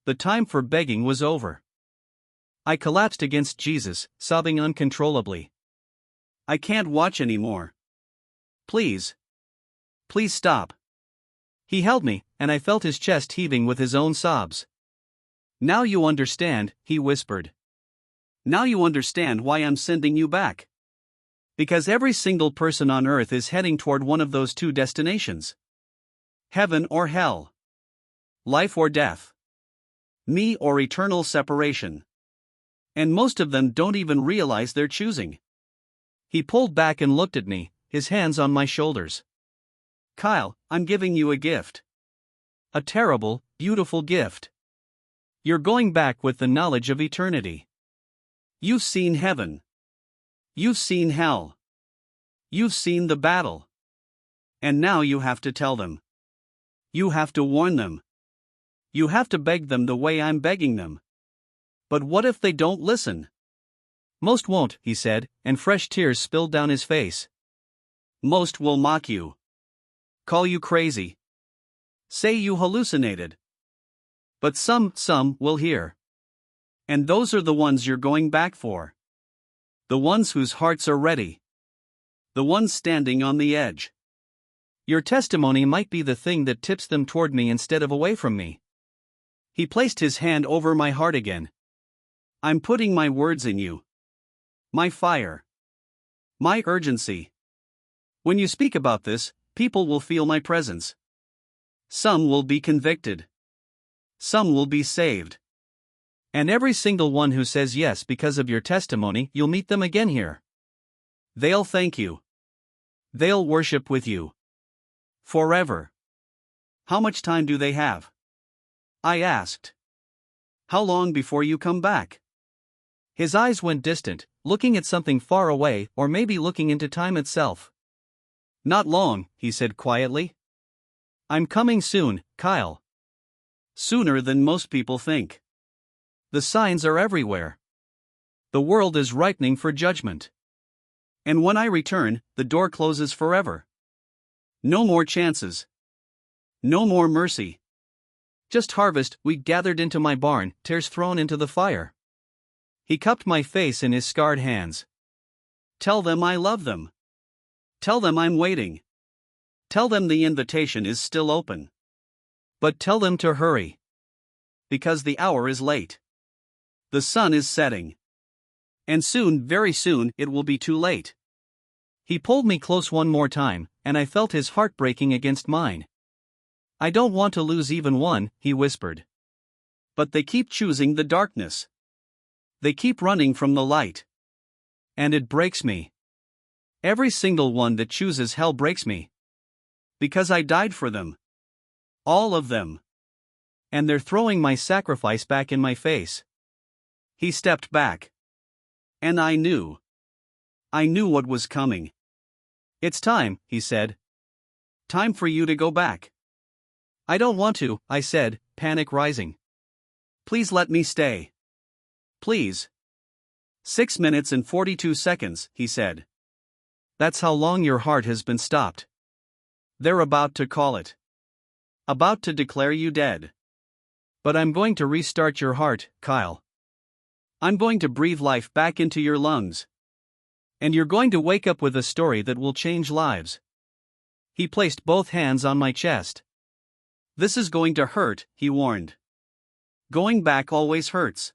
The time for begging was over. I collapsed against Jesus, sobbing uncontrollably. "I can't watch anymore. Please. Please stop." He held me, and I felt his chest heaving with his own sobs. "Now you understand," he whispered. "Now you understand why I'm sending you back. Because every single person on earth is heading toward one of those two destinations. Heaven or hell. Life or death. Me or eternal separation. And most of them don't even realize they're choosing." He pulled back and looked at me, his hands on my shoulders. "Kyle, I'm giving you a gift. A terrible, beautiful gift. You're going back with the knowledge of eternity. You've seen heaven. You've seen hell. You've seen the battle. And now you have to tell them. You have to warn them. You have to beg them the way I'm begging them. But what if they don't listen? Most won't, he said, and fresh tears spilled down his face. Most will mock you. Call you crazy. Say you hallucinated. But some will hear. And those are the ones you're going back for. The ones whose hearts are ready. The ones standing on the edge. Your testimony might be the thing that tips them toward me instead of away from me. He placed his hand over my heart again. I'm putting my words in you. My fire. My urgency. When you speak about this, people will feel my presence. Some will be convicted. Some will be saved. And every single one who says yes because of your testimony, you'll meet them again here. They'll thank you. They'll worship with you. Forever. How much time do they have? I asked. How long before you come back? His eyes went distant, looking at something far away, or maybe looking into time itself. Not long, he said quietly. I'm coming soon, Kyle. Sooner than most people think. The signs are everywhere. The world is ripening for judgment. And when I return, the door closes forever. No more chances. No more mercy. Just harvest wheat gathered into my barn, tares thrown into the fire. He cupped my face in his scarred hands. Tell them I love them. Tell them I'm waiting. Tell them the invitation is still open. But tell them to hurry. Because the hour is late. The sun is setting. And soon, very soon, it will be too late. He pulled me close one more time, and I felt his heart breaking against mine. I don't want to lose even one, he whispered. But they keep choosing the darkness. They keep running from the light. And it breaks me. Every single one that chooses hell breaks me. Because I died for them. All of them. And they're throwing my sacrifice back in my face. He stepped back. And I knew. I knew what was coming. It's time, he said. Time for you to go back. I don't want to, I said, panic rising. Please let me stay. Please. 6 minutes and 42 seconds, he said. That's how long your heart has been stopped. They're about to call it. About to declare you dead. But I'm going to restart your heart, Kyle. I'm going to breathe life back into your lungs. And you're going to wake up with a story that will change lives. He placed both hands on my chest. This is going to hurt, he warned. Going back always hurts.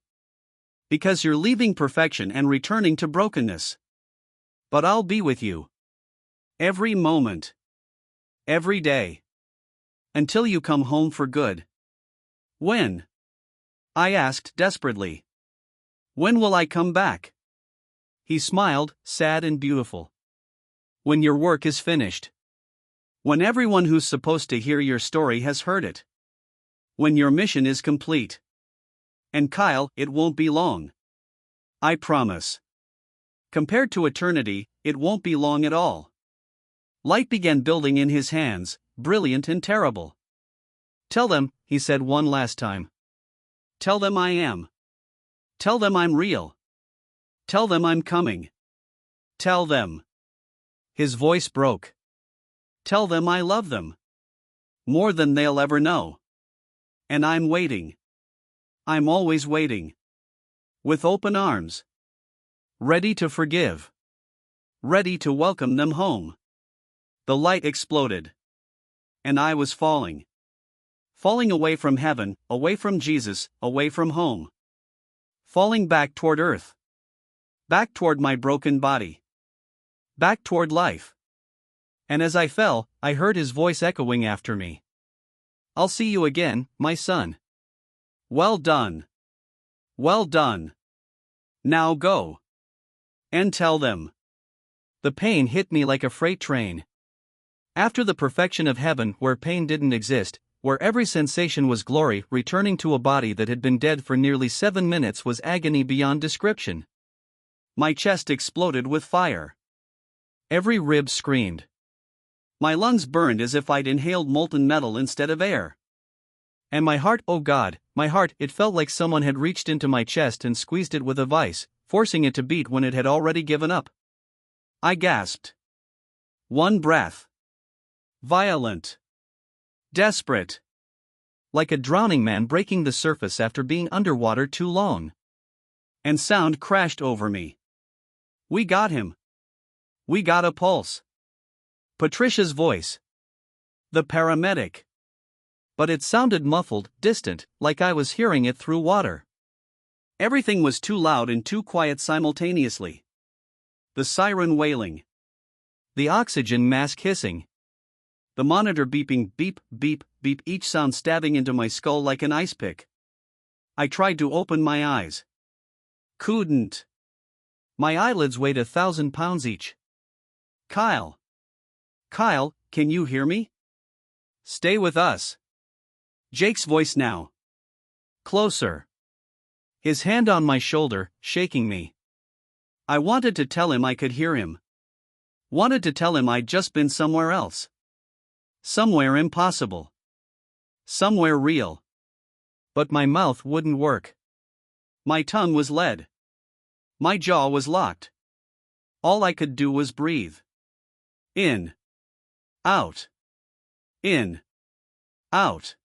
Because you're leaving perfection and returning to brokenness. But I'll be with you. Every moment. Every day. Until you come home for good. When? I asked desperately. When will I come back? He smiled, sad and beautiful. When your work is finished. When everyone who's supposed to hear your story has heard it. When your mission is complete. And Kyle, it won't be long. I promise. Compared to eternity, it won't be long at all. Light began building in his hands, brilliant and terrible. Tell them, he said one last time. Tell them I am. Tell them I'm real. Tell them I'm coming. Tell them. His voice broke. Tell them I love them. More than they'll ever know. And I'm waiting. I'm always waiting. With open arms. Ready to forgive. Ready to welcome them home. The light exploded. And I was falling. Falling away from heaven, away from Jesus, away from home. Falling back toward earth. Back toward my broken body. Back toward life. And as I fell, I heard his voice echoing after me. I'll see you again, my son. Well done. Well done. Now go. And tell them. The pain hit me like a freight train. After the perfection of heaven, where pain didn't exist, where every sensation was glory, returning to a body that had been dead for nearly 7 minutes was agony beyond description. My chest exploded with fire. Every rib screamed. My lungs burned as if I'd inhaled molten metal instead of air. And my heart, oh God, my heart, it felt like someone had reached into my chest and squeezed it with a vice, forcing it to beat when it had already given up. I gasped. One breath. Violent. Desperate. Like a drowning man breaking the surface after being underwater too long. And sound crashed over me. We got him. We got a pulse. Patricia's voice. The paramedic. But it sounded muffled, distant, like I was hearing it through water. Everything was too loud and too quiet simultaneously. The siren wailing. The oxygen mask hissing. The monitor beeping beep, beep, beep, each sound stabbing into my skull like an ice pick. I tried to open my eyes. Couldn't. My eyelids weighed 1,000 pounds each. Kyle. Kyle, can you hear me? Stay with us. Jake's voice now. Closer. His hand on my shoulder, shaking me. I wanted to tell him I could hear him. Wanted to tell him I'd just been somewhere else. Somewhere impossible. Somewhere real. But my mouth wouldn't work. My tongue was lead. My jaw was locked. All I could do was breathe. In. Out. In. Out.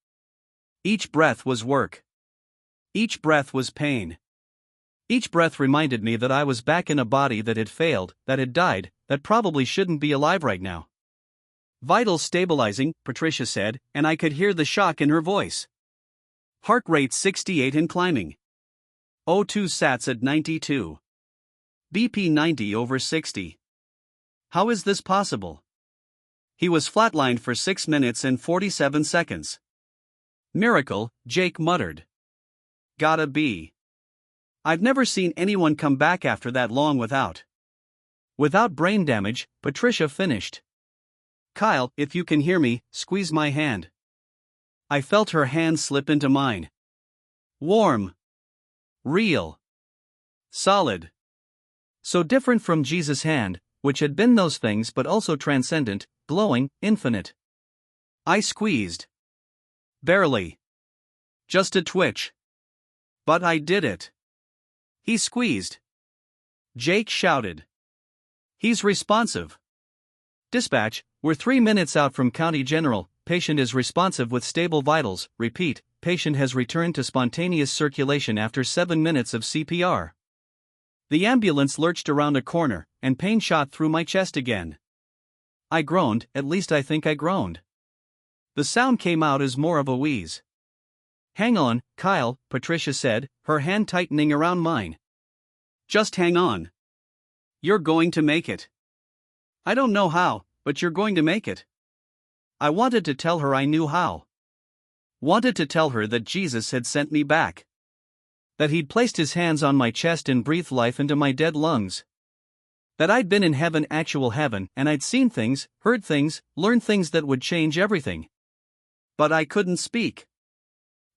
Each breath was work. Each breath was pain. Each breath reminded me that I was back in a body that had failed, that had died, that probably shouldn't be alive right now. Vitals stabilizing, Patricia said, and I could hear the shock in her voice. Heart rate 68 and climbing. O2 sats at 92. BP 90/60. How is this possible? He was flatlined for 6 minutes and 47 seconds. Miracle, Jake muttered. Gotta be. I've never seen anyone come back after that long without brain damage, Patricia finished. Kyle, if you can hear me, squeeze my hand. I felt her hand slip into mine. Warm. Real. Solid. So different from Jesus' hand, which had been those things but also transcendent, glowing, infinite. I squeezed. Barely. Just a twitch. But I did it. He squeezed. Jake shouted. He's responsive. Dispatch, we're 3 minutes out from County General, patient is responsive with stable vitals, repeat, patient has returned to spontaneous circulation after 7 minutes of CPR. The ambulance lurched around a corner, and pain shot through my chest again. I groaned, at least I think I groaned. The sound came out as more of a wheeze. Hang on, Kyle, Patricia said, her hand tightening around mine. Just hang on. You're going to make it. I don't know how, but you're going to make it. I wanted to tell her I knew how. Wanted to tell her that Jesus had sent me back. That he'd placed his hands on my chest and breathed life into my dead lungs. That I'd been in heaven, actual heaven, and I'd seen things, heard things, learned things that would change everything. But I couldn't speak.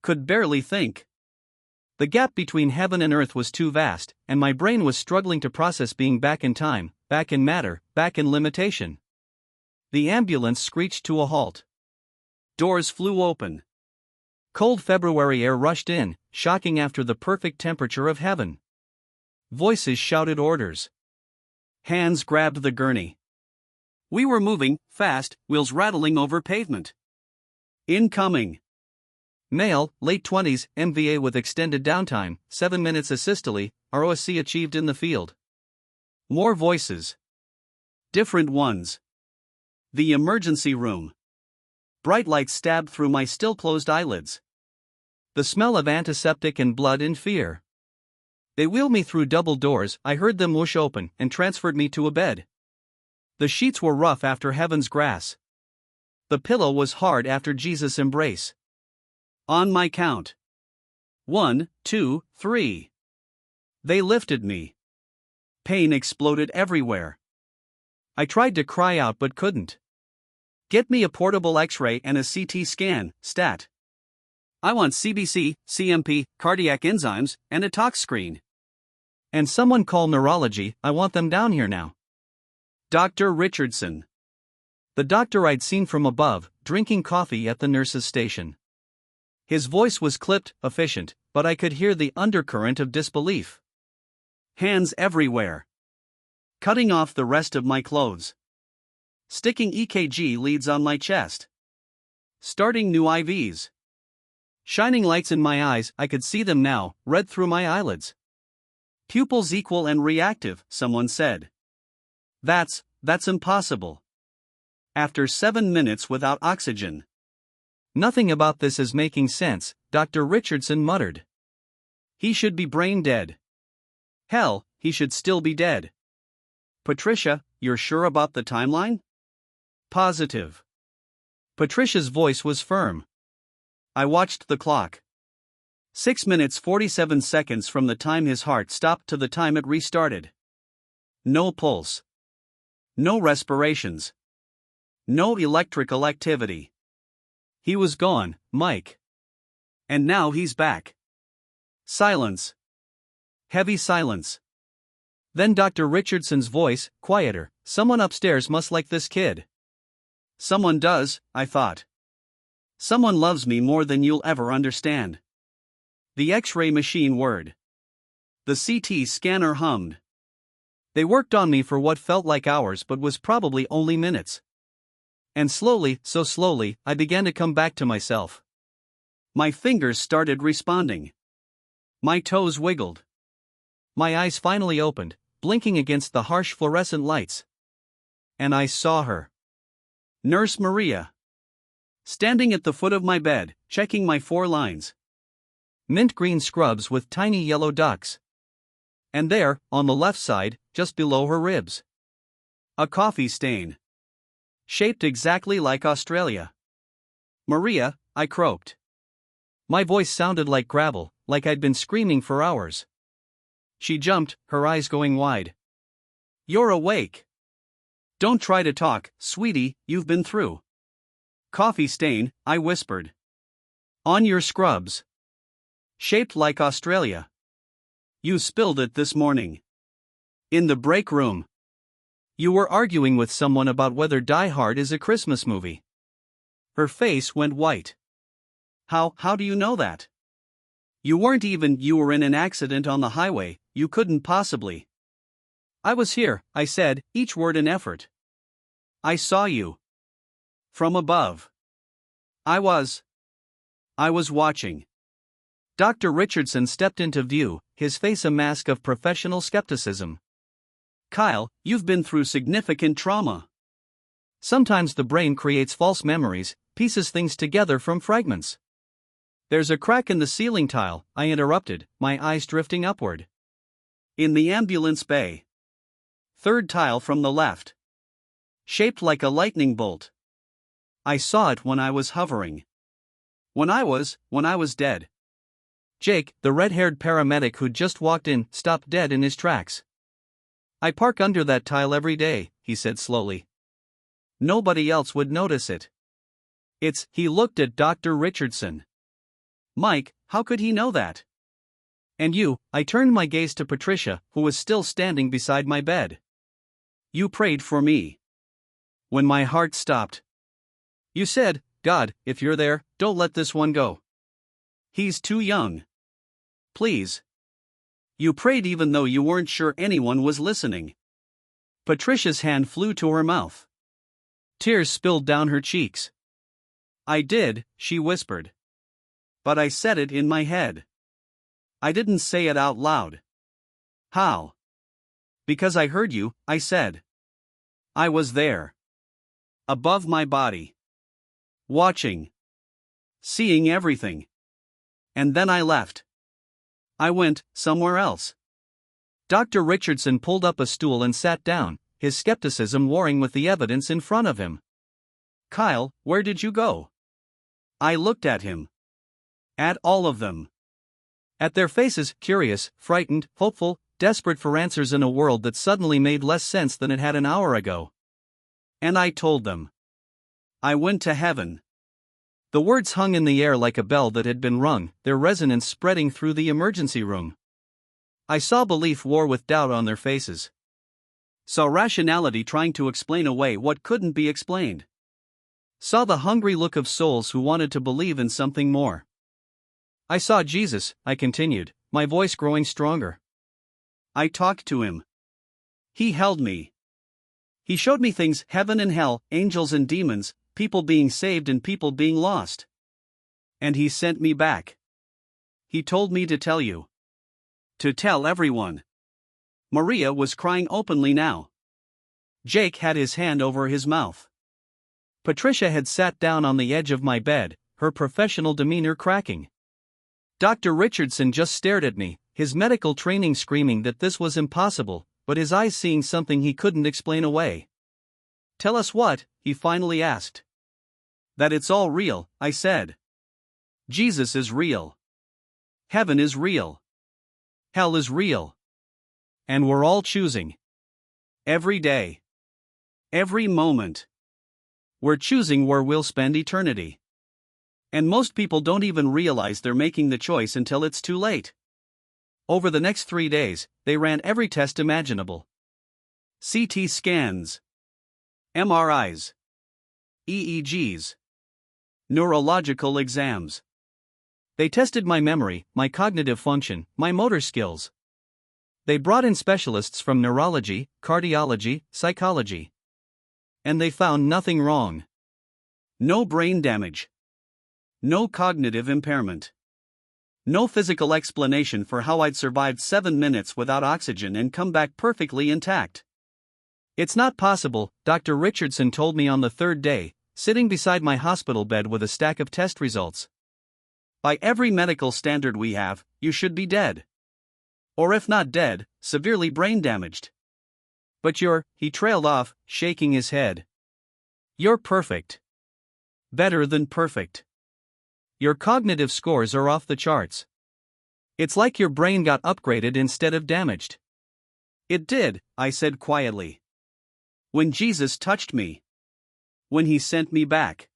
Could barely think. The gap between heaven and earth was too vast, and my brain was struggling to process being back in time, back in matter, back in limitation. The ambulance screeched to a halt. Doors flew open. Cold February air rushed in, shocking after the perfect temperature of heaven. Voices shouted orders. Hands grabbed the gurney. We were moving, fast, wheels rattling over pavement. Incoming. Male, late 20s, MVA with extended downtime, 7 minutes asystole, ROSC achieved in the field. More voices. Different ones. The emergency room. Bright lights stabbed through my still closed eyelids. The smell of antiseptic and blood in fear. They wheeled me through double doors, I heard them whoosh open, and transferred me to a bed. The sheets were rough after heaven's grass. The pillow was hard after Jesus' embrace. On my count. 1, 2, 3. They lifted me. Pain exploded everywhere. I tried to cry out but couldn't. Get me a portable X-ray and a CT scan, stat. I want CBC, CMP, cardiac enzymes, and a tox screen. And someone call neurology, I want them down here now. Dr. Richardson. The doctor I'd seen from above, drinking coffee at the nurse's station. His voice was clipped, efficient, but I could hear the undercurrent of disbelief. Hands everywhere. Cutting off the rest of my clothes. Sticking EKG leads on my chest. Starting new IVs. Shining lights in my eyes, I could see them now, red through my eyelids. Pupils equal and reactive, someone said. That's impossible. After 7 minutes without oxygen. Nothing about this is making sense, Dr. Richardson muttered. He should be brain dead. Hell, he should still be dead. Patricia, you're sure about the timeline? Positive. Patricia's voice was firm. I watched the clock. 6 minutes 47 seconds from the time his heart stopped to the time it restarted. No pulse. No respirations. No electrical activity. He was gone, Mike. And now he's back. Silence. Heavy silence. Then Dr. Richardson's voice, quieter. Someone upstairs must like this kid. Someone does, I thought. Someone loves me more than you'll ever understand. The X-ray machine whirred. The CT scanner hummed. They worked on me for what felt like hours but was probably only minutes. And slowly, so slowly, I began to come back to myself. My fingers started responding. My toes wiggled. My eyes finally opened, blinking against the harsh fluorescent lights. And I saw her. Nurse Maria. Standing at the foot of my bed, checking my 4 lines. Mint green scrubs with tiny yellow ducks. And there, on the left side, just below her ribs. A coffee stain. Shaped exactly like Australia. Maria, I croaked. My voice sounded like gravel, like I'd been screaming for hours. She jumped, her eyes going wide. You're awake. Don't try to talk, sweetie, you've been through. Coffee stain, I whispered. On your scrubs. Shaped like Australia. You spilled it this morning. In the break room. You were arguing with someone about whether Die Hard is a Christmas movie. Her face went white. How do you know that? You were in an accident on the highway, you couldn't possibly. I was here, I said, each word an effort. I saw you. From above. I was watching. Dr. Richardson stepped into view, his face a mask of professional skepticism. Kyle, you've been through significant trauma. Sometimes the brain creates false memories, pieces things together from fragments. There's a crack in the ceiling tile, I interrupted, my eyes drifting upward. In the ambulance bay. 3rd tile from the left. Shaped like a lightning bolt. I saw it when I was hovering. When I was dead. Jake, the red-haired paramedic who'd just walked in, stopped dead in his tracks. I park under that tile every day, he said slowly. Nobody else would notice it. He looked at Dr. Richardson. Mike, how could he know that? And you, I turned my gaze to Patricia, who was still standing beside my bed. You prayed for me. When my heart stopped. You said, God, if you're there, don't let this one go. He's too young. Please. You prayed even though you weren't sure anyone was listening. Patricia's hand flew to her mouth. Tears spilled down her cheeks. I did, she whispered. But I said it in my head. I didn't say it out loud. How? Because I heard you, I said. I was there. Above my body. Watching. Seeing everything. And then I left. I went somewhere else. Dr. Richardson pulled up a stool and sat down, his skepticism warring with the evidence in front of him. Kyle, where did you go? I looked at him. At all of them. At their faces, curious, frightened, hopeful, desperate for answers in a world that suddenly made less sense than it had an hour ago. And I told them. I went to heaven. The words hung in the air like a bell that had been rung, their resonance spreading through the emergency room. I saw belief war with doubt on their faces. Saw rationality trying to explain away what couldn't be explained. Saw the hungry look of souls who wanted to believe in something more. I saw Jesus, I continued, my voice growing stronger. I talked to him. He held me. He showed me things, heaven and hell, angels and demons, people being saved and people being lost. And he sent me back. He told me to tell you. To tell everyone. Maria was crying openly now. Jake had his hand over his mouth. Patricia had sat down on the edge of my bed, her professional demeanor cracking. Dr. Richardson just stared at me, his medical training screaming that this was impossible, but his eyes seeing something he couldn't explain away. Tell us what? He finally asked. That it's all real, I said. Jesus is real. Heaven is real. Hell is real. And we're all choosing. Every day. Every moment. We're choosing where we'll spend eternity. And most people don't even realize they're making the choice until it's too late. Over the next 3 days, they ran every test imaginable. CT scans. MRIs. EEGs. Neurological exams. They tested my memory, my cognitive function, my motor skills. They brought in specialists from neurology, cardiology, psychology. And they found nothing wrong. No brain damage. No cognitive impairment. No physical explanation for how I'd survived 7 minutes without oxygen and come back perfectly intact. It's not possible, Dr. Richardson told me on the 3rd day, sitting beside my hospital bed with a stack of test results. By every medical standard we have, you should be dead. Or if not dead, severely brain damaged. But he trailed off, shaking his head. You're perfect. Better than perfect. Your cognitive scores are off the charts. It's like your brain got upgraded instead of damaged. It did, I said quietly. When Jesus touched me. When he sent me back.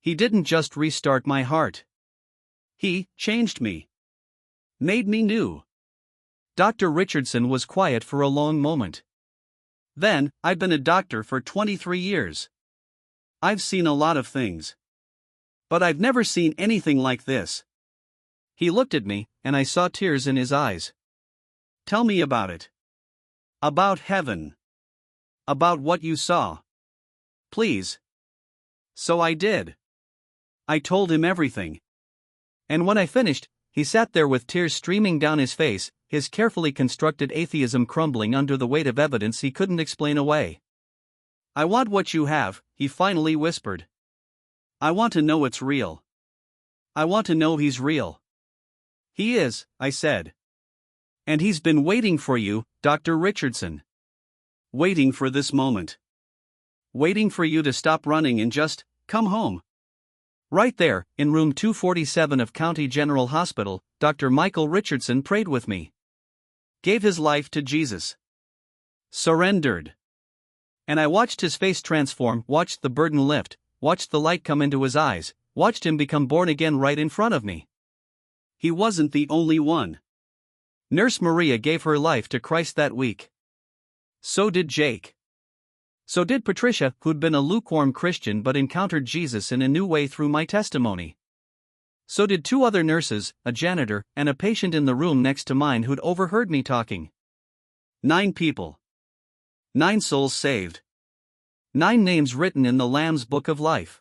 He didn't just restart my heart. He changed me. Made me new. Dr. Richardson was quiet for a long moment. Then, I've been a doctor for 23 years. I've seen a lot of things. But I've never seen anything like this. He looked at me, and I saw tears in his eyes. Tell me about it. About heaven. About what you saw. Please. So I did. I told him everything. And when I finished, he sat there with tears streaming down his face, his carefully constructed atheism crumbling under the weight of evidence he couldn't explain away. I want what you have, he finally whispered. I want to know it's real. I want to know he's real. He is, I said. And he's been waiting for you, Dr. Richardson. Waiting for this moment. Waiting for you to stop running and just come home. Right there, in room 247 of County General Hospital, Dr. Michael Richardson prayed with me. Gave his life to Jesus. Surrendered. And I watched his face transform, watched the burden lift, watched the light come into his eyes, watched him become born again right in front of me. He wasn't the only one. Nurse Maria gave her life to Christ that week. So did Jake. So did Patricia, who'd been a lukewarm Christian but encountered Jesus in a new way through my testimony. So did 2 other nurses, a janitor, and a patient in the room next to mine who'd overheard me talking. 9 people. 9 souls saved. 9 names written in the Lamb's Book of Life.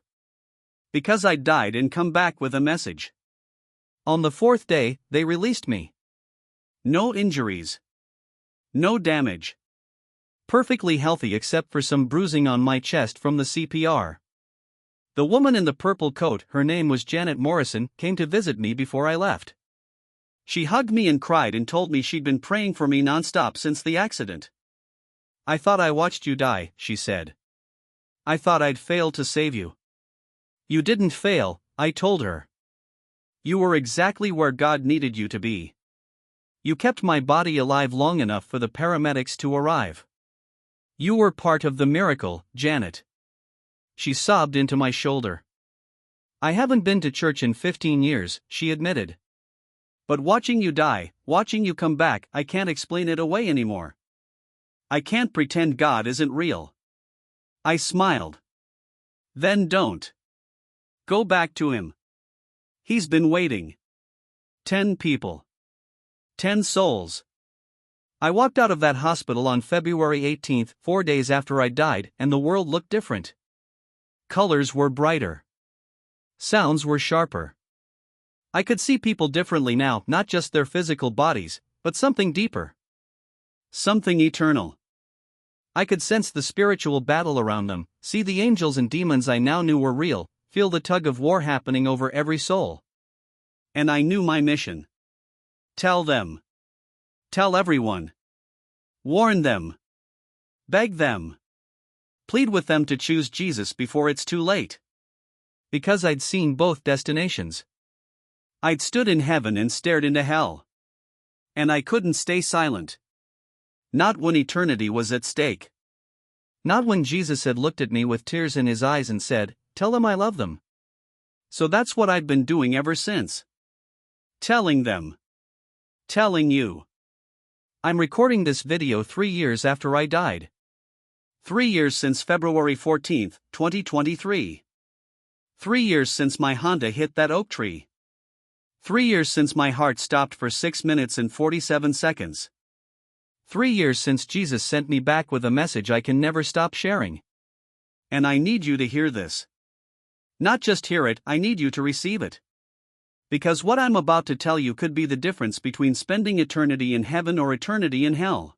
Because I died and come back with a message. On the 4th day, they released me. No injuries. No damage. Perfectly healthy except for some bruising on my chest from the CPR. The woman in the purple coat, her name was Janet Morrison, came to visit me before I left. She hugged me and cried and told me she'd been praying for me nonstop since the accident. I thought I watched you die, she said. I thought I'd failed to save you. You didn't fail, I told her. You were exactly where God needed you to be. You kept my body alive long enough for the paramedics to arrive. You were part of the miracle, Janet. She sobbed into my shoulder. I haven't been to church in 15 years, she admitted. But watching you die, watching you come back, I can't explain it away anymore. I can't pretend God isn't real. I smiled. Then don't. Go back to him. He's been waiting. 10 people. 10 souls. I walked out of that hospital on February 18th, 4 days after I died, and the world looked different. Colors were brighter. Sounds were sharper. I could see people differently now, not just their physical bodies, but something deeper. Something eternal. I could sense the spiritual battle around them, see the angels and demons I now knew were real, feel the tug of war happening over every soul. And I knew my mission. Tell them. Tell everyone. Warn them. Beg them. Plead with them to choose Jesus before it's too late. Because I'd seen both destinations. I'd stood in heaven and stared into hell. And I couldn't stay silent. Not when eternity was at stake. Not when Jesus had looked at me with tears in his eyes and said, "Tell them I love them." So that's what I've been doing ever since. Telling them. Telling you. I'm recording this video 3 years after I died. 3 years since February 14th, 2023. 3 years since my Honda hit that oak tree. 3 years since my heart stopped for 6 minutes and 47 seconds. 3 years since Jesus sent me back with a message I can never stop sharing. And I need you to hear this. Not just hear it, I need you to receive it. Because what I'm about to tell you could be the difference between spending eternity in heaven or eternity in hell.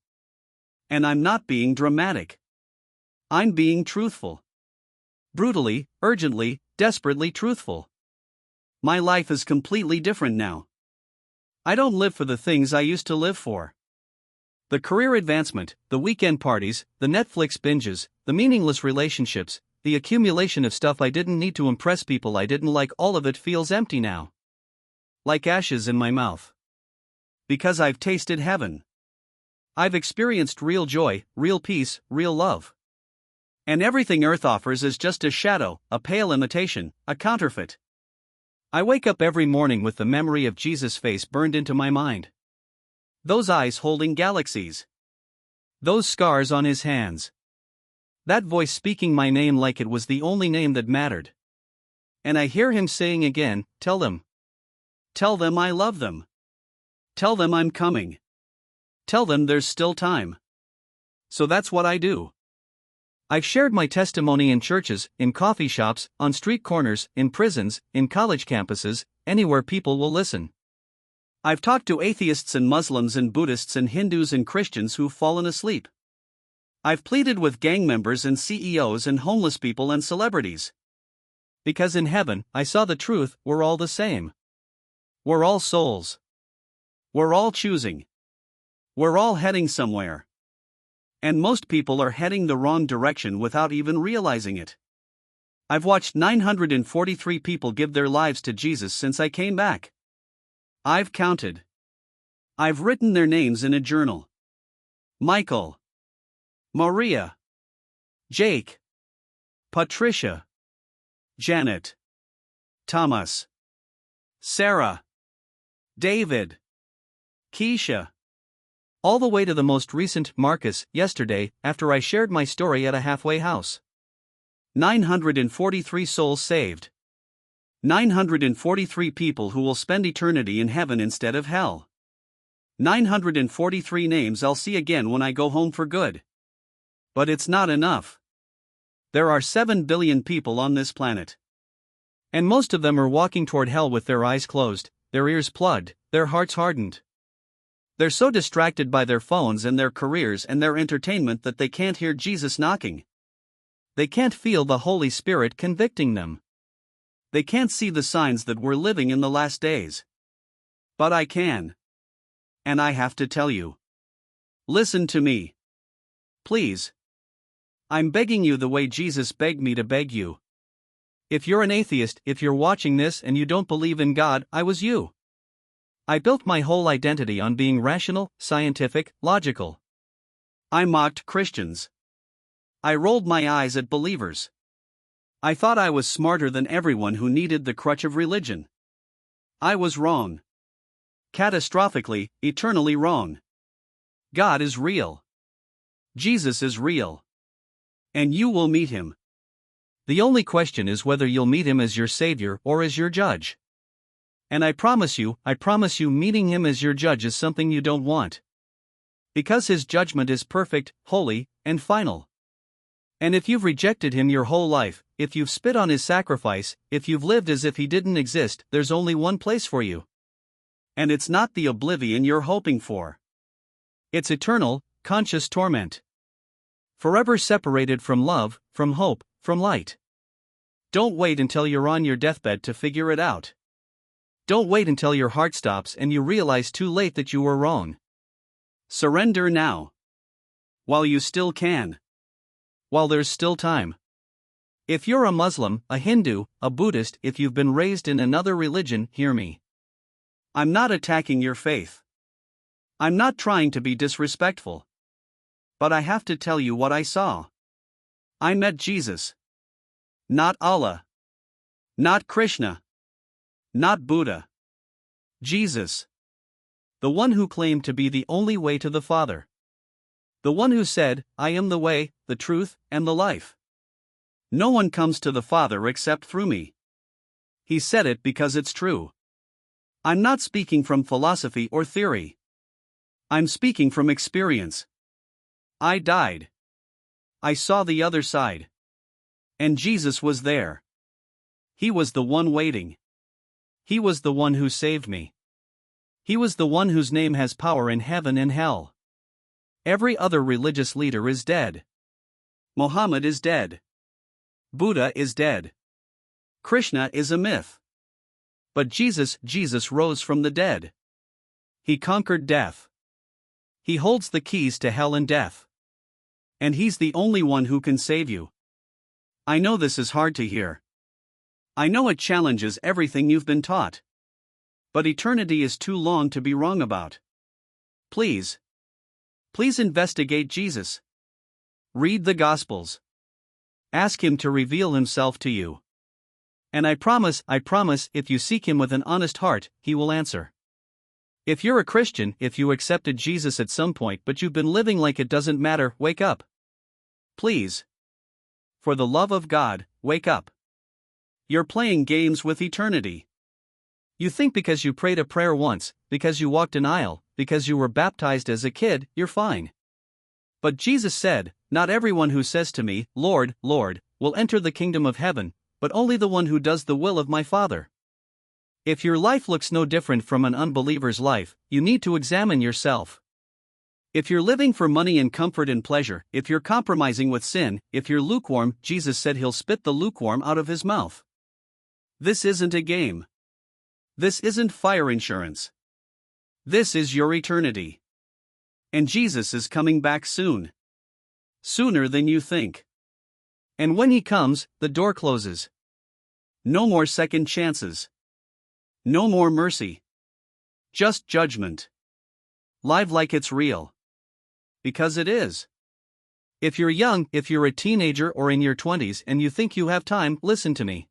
And I'm not being dramatic. I'm being truthful. Brutally, urgently, desperately truthful. My life is completely different now. I don't live for the things I used to live for. The career advancement, the weekend parties, the Netflix binges, the meaningless relationships, the accumulation of stuff I didn't need to impress people I didn't like, all of it feels empty now. Like ashes in my mouth. Because I've tasted heaven. I've experienced real joy, real peace, real love. And everything earth offers is just a shadow, a pale imitation, a counterfeit. I wake up every morning with the memory of Jesus' face burned into my mind. Those eyes holding galaxies. Those scars on his hands. That voice speaking my name like it was the only name that mattered. And I hear him saying again, "Tell them. Tell them I love them. Tell them I'm coming. Tell them there's still time." So that's what I do. I've shared my testimony in churches, in coffee shops, on street corners, in prisons, in college campuses, anywhere people will listen. I've talked to atheists and Muslims and Buddhists and Hindus and Christians who've fallen asleep. I've pleaded with gang members and CEOs and homeless people and celebrities. Because in heaven, I saw the truth, we're all the same. We're all souls. We're all choosing. We're all heading somewhere. And most people are heading the wrong direction without even realizing it. I've watched 943 people give their lives to Jesus since I came back. I've counted. I've written their names in a journal. Michael. Maria. Jake. Patricia. Janet. Thomas. Sarah. David. Keisha. All the way to the most recent, Marcus, yesterday, after I shared my story at a halfway house. 943 souls saved. 943 people who will spend eternity in heaven instead of hell. 943 names I'll see again when I go home for good. But it's not enough. There are 7 billion people on this planet. And most of them are walking toward hell with their eyes closed, their ears plugged, their hearts hardened. They're so distracted by their phones and their careers and their entertainment that they can't hear Jesus knocking. They can't feel the Holy Spirit convicting them. They can't see the signs that we're living in the last days. But I can. And I have to tell you. Listen to me. Please. I'm begging you the way Jesus begged me to beg you. If you're an atheist, if you're watching this and you don't believe in God, I was you. I built my whole identity on being rational, scientific, logical. I mocked Christians. I rolled my eyes at believers. I thought I was smarter than everyone who needed the crutch of religion. I was wrong. Catastrophically, eternally wrong. God is real. Jesus is real. And you will meet him. The only question is whether you'll meet him as your Savior or as your judge. And I promise you, meeting him as your judge is something you don't want. Because his judgment is perfect, holy, and final. And if you've rejected him your whole life, if you've spit on his sacrifice, if you've lived as if he didn't exist, there's only one place for you. And it's not the oblivion you're hoping for. It's eternal, conscious torment. Forever separated from love, from hope, from light. Don't wait until you're on your deathbed to figure it out. Don't wait until your heart stops and you realize too late that you were wrong. Surrender now. While you still can. While there's still time. If you're a Muslim, a Hindu, a Buddhist, if you've been raised in another religion, hear me. I'm not attacking your faith. I'm not trying to be disrespectful. But I have to tell you what I saw. I met Jesus. Not Allah. Not Krishna. Not Buddha. Jesus. The one who claimed to be the only way to the Father. The one who said, I am the way, the truth, and the life. No one comes to the Father except through me. He said it because it's true. I'm not speaking from philosophy or theory. I'm speaking from experience. I died. I saw the other side. And Jesus was there. He was the one waiting. He was the one who saved me. He was the one whose name has power in heaven and hell. Every other religious leader is dead. Muhammad is dead. Buddha is dead. Krishna is a myth. But Jesus rose from the dead. He conquered death. He holds the keys to hell and death. And he's the only one who can save you. I know this is hard to hear. I know it challenges everything you've been taught. But eternity is too long to be wrong about. Please investigate Jesus. Read the Gospels. Ask him to reveal himself to you. And I promise, if you seek him with an honest heart, he will answer. If you're a Christian, if you accepted Jesus at some point but you've been living like it doesn't matter, wake up. Please. For the love of God, wake up. You're playing games with eternity. You think because you prayed a prayer once, because you walked an aisle, because you were baptized as a kid, you're fine. But Jesus said, not everyone who says to me, Lord, Lord, will enter the kingdom of heaven, but only the one who does the will of my Father. If your life looks no different from an unbeliever's life, you need to examine yourself. If you're living for money and comfort and pleasure, if you're compromising with sin, if you're lukewarm, Jesus said he'll spit the lukewarm out of his mouth. This isn't a game. This isn't fire insurance. This is your eternity. And Jesus is coming back soon. Sooner than you think. And when he comes, the door closes. No more second chances. No more mercy. Just judgment. Live like it's real. Because it is. If you're young, if you're a teenager or in your 20s and you think you have time, listen to me.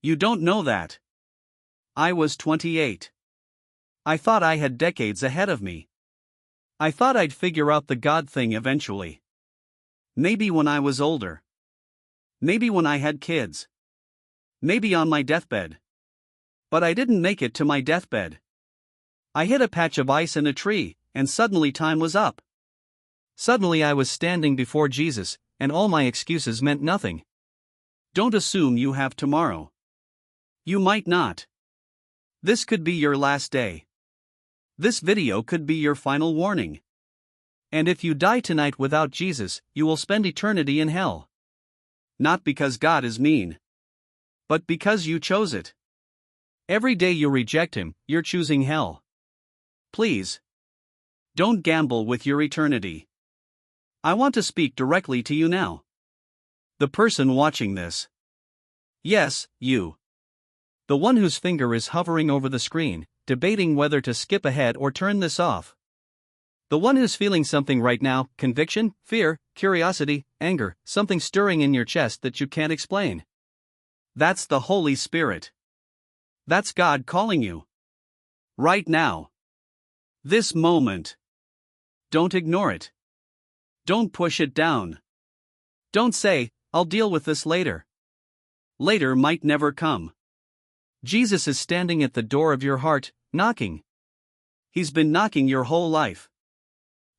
You don't know that. I was 28. I thought I had decades ahead of me. I thought I'd figure out the God thing eventually. Maybe when I was older. Maybe when I had kids. Maybe on my deathbed. But I didn't make it to my deathbed. I hit a patch of ice in a tree, and suddenly time was up. Suddenly I was standing before Jesus, and all my excuses meant nothing. Don't assume you have tomorrow. You might not. This could be your last day. This video could be your final warning. And if you die tonight without Jesus, you will spend eternity in hell. Not because God is mean. But because you chose it. Every day you reject him, you're choosing hell. Please. Don't gamble with your eternity. I want to speak directly to you now. The person watching this. Yes, you. The one whose finger is hovering over the screen, debating whether to skip ahead or turn this off. The one who's feeling something right now, conviction, fear, curiosity, anger, something stirring in your chest that you can't explain. That's the Holy Spirit. That's God calling you. Right now. This moment. Don't ignore it. Don't push it down. Don't say, I'll deal with this later. Later might never come. Jesus is standing at the door of your heart, knocking. He's been knocking your whole life.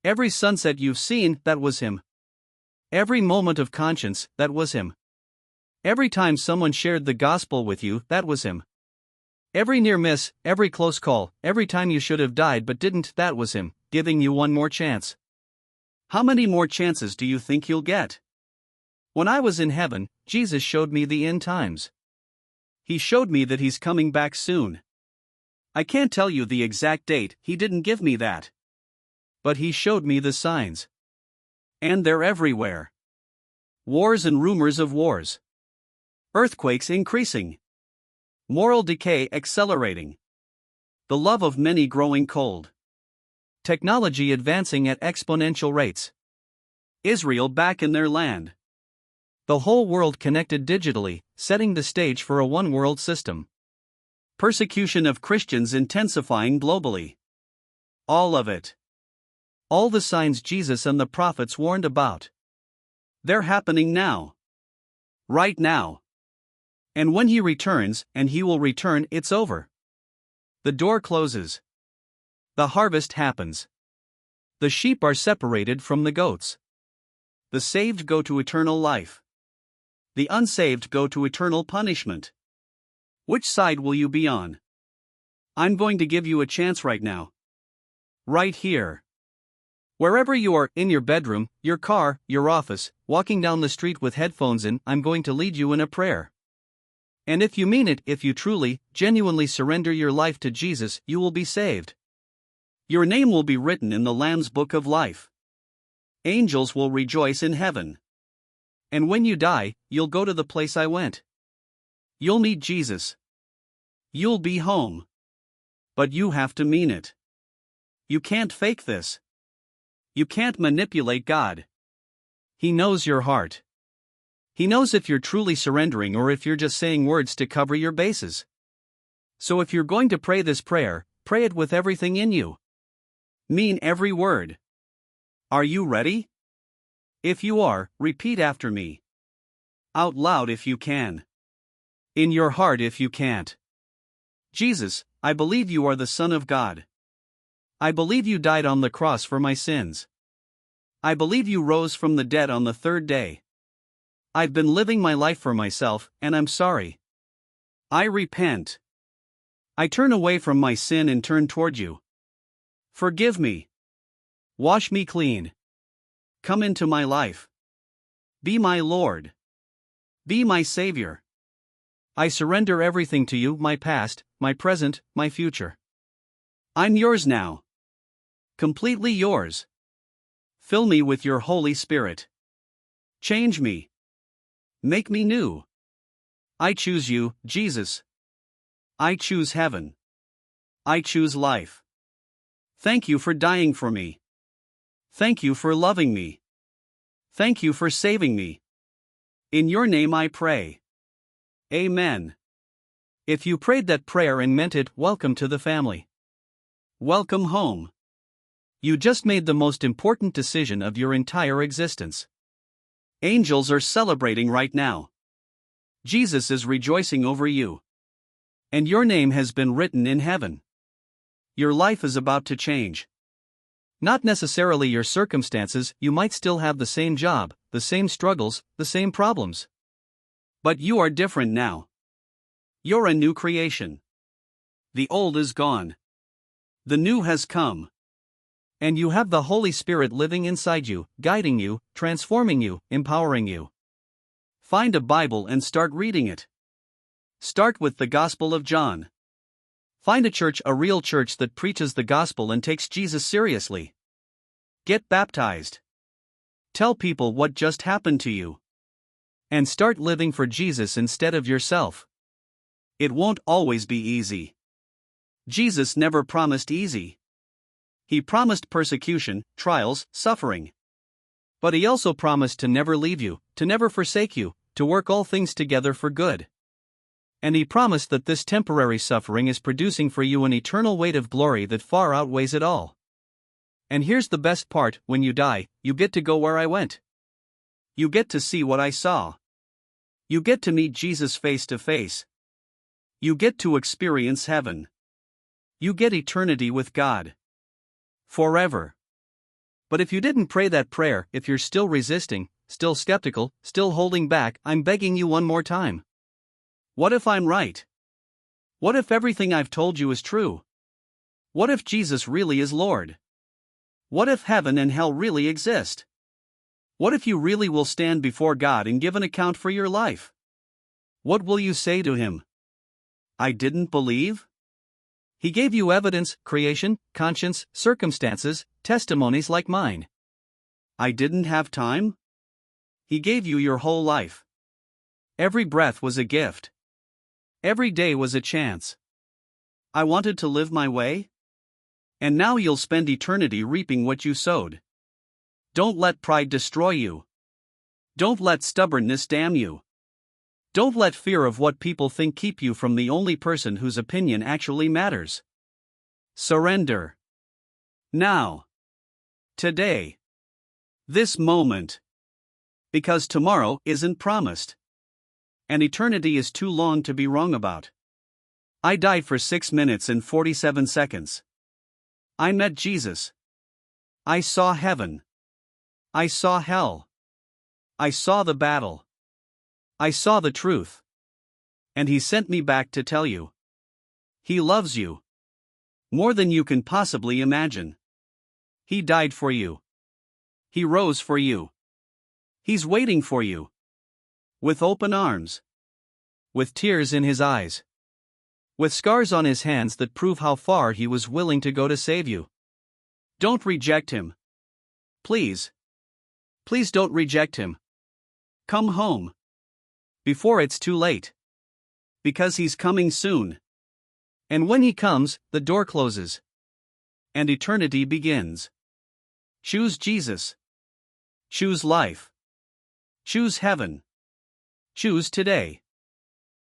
Every sunset you've seen, that was him. Every moment of conscience, that was him. Every time someone shared the gospel with you, that was him. Every near miss, every close call, every time you should have died but didn't, that was him, giving you one more chance. How many more chances do you think you'll get? When I was in heaven, Jesus showed me the end times. He showed me that he's coming back soon. I can't tell you the exact date, he didn't give me that. But he showed me the signs. And they're everywhere. Wars and rumors of wars. Earthquakes increasing. Moral decay accelerating. The love of many growing cold. Technology advancing at exponential rates. Israel back in their land. The whole world connected digitally, setting the stage for a one-world system. Persecution of Christians intensifying globally. All of it. All the signs Jesus and the prophets warned about. They're happening now. Right now. And when he returns, and he will return, it's over. The door closes. The harvest happens. The sheep are separated from the goats. The saved go to eternal life. The unsaved go to eternal punishment. Which side will you be on? I'm going to give you a chance right now. Right here. Wherever you are, in your bedroom, your car, your office, walking down the street with headphones in, I'm going to lead you in a prayer. And if you mean it, if you truly, genuinely surrender your life to Jesus, you will be saved. Your name will be written in the Lamb's Book of Life. Angels will rejoice in heaven. And when you die, you'll go to the place I went. You'll meet Jesus. You'll be home. But you have to mean it. You can't fake this. You can't manipulate God. He knows your heart. He knows if you're truly surrendering or if you're just saying words to cover your bases. So if you're going to pray this prayer, pray it with everything in you. Mean every word. Are you ready? If you are, repeat after me. Out loud if you can. In your heart if you can't. Jesus, I believe you are the Son of God. I believe you died on the cross for my sins. I believe you rose from the dead on the third day. I've been living my life for myself, and I'm sorry. I repent. I turn away from my sin and turn toward you. Forgive me. Wash me clean. Come into my life. Be my Lord. Be my Savior. I surrender everything to you, my past, my present, my future. I'm yours now. Completely yours. Fill me with your Holy Spirit. Change me. Make me new. I choose you, Jesus. I choose heaven. I choose life. Thank you for dying for me. Thank you for loving me. Thank you for saving me. In your name I pray. Amen. If you prayed that prayer and meant it, welcome to the family. Welcome home. You just made the most important decision of your entire existence. Angels are celebrating right now. Jesus is rejoicing over you. And your name has been written in heaven. Your life is about to change. Not necessarily your circumstances, you might still have the same job, the same struggles, the same problems. But you are different now. You're a new creation. The old is gone. The new has come. And you have the Holy Spirit living inside you, guiding you, transforming you, empowering you. Find a Bible and start reading it. Start with the Gospel of John. Find a church, a real church that preaches the gospel and takes Jesus seriously. Get baptized. Tell people what just happened to you. And start living for Jesus instead of yourself. It won't always be easy. Jesus never promised easy. He promised persecution, trials, suffering. But he also promised to never leave you, to never forsake you, to work all things together for good. And he promised that this temporary suffering is producing for you an eternal weight of glory that far outweighs it all. And here's the best part, when you die, you get to go where I went. You get to see what I saw. You get to meet Jesus face to face. You get to experience heaven. You get eternity with God. Forever. But if you didn't pray that prayer, if you're still resisting, still skeptical, still holding back, I'm begging you one more time. What if I'm right? What if everything I've told you is true? What if Jesus really is Lord? What if heaven and hell really exist? What if you really will stand before God and give an account for your life? What will you say to Him? I didn't believe? He gave you evidence, creation, conscience, circumstances, testimonies like mine. I didn't have time? He gave you your whole life. Every breath was a gift. Every day was a chance. I wanted to live my way? And now you'll spend eternity reaping what you sowed. Don't let pride destroy you. Don't let stubbornness damn you. Don't let fear of what people think keep you from the only person whose opinion actually matters. Surrender. Now. Today. This moment. Because tomorrow isn't promised. And eternity is too long to be wrong about. I died for 6 minutes and 47 seconds. I met Jesus. I saw heaven. I saw hell. I saw the battle. I saw the truth. And He sent me back to tell you. He loves you. More than you can possibly imagine. He died for you. He rose for you. He's waiting for you. With open arms. With tears in His eyes. With scars on His hands that prove how far He was willing to go to save you. Don't reject Him. Please. Please don't reject Him. Come home. Before it's too late. Because He's coming soon. And when He comes, the door closes. And eternity begins. Choose Jesus. Choose life. Choose heaven. Choose today.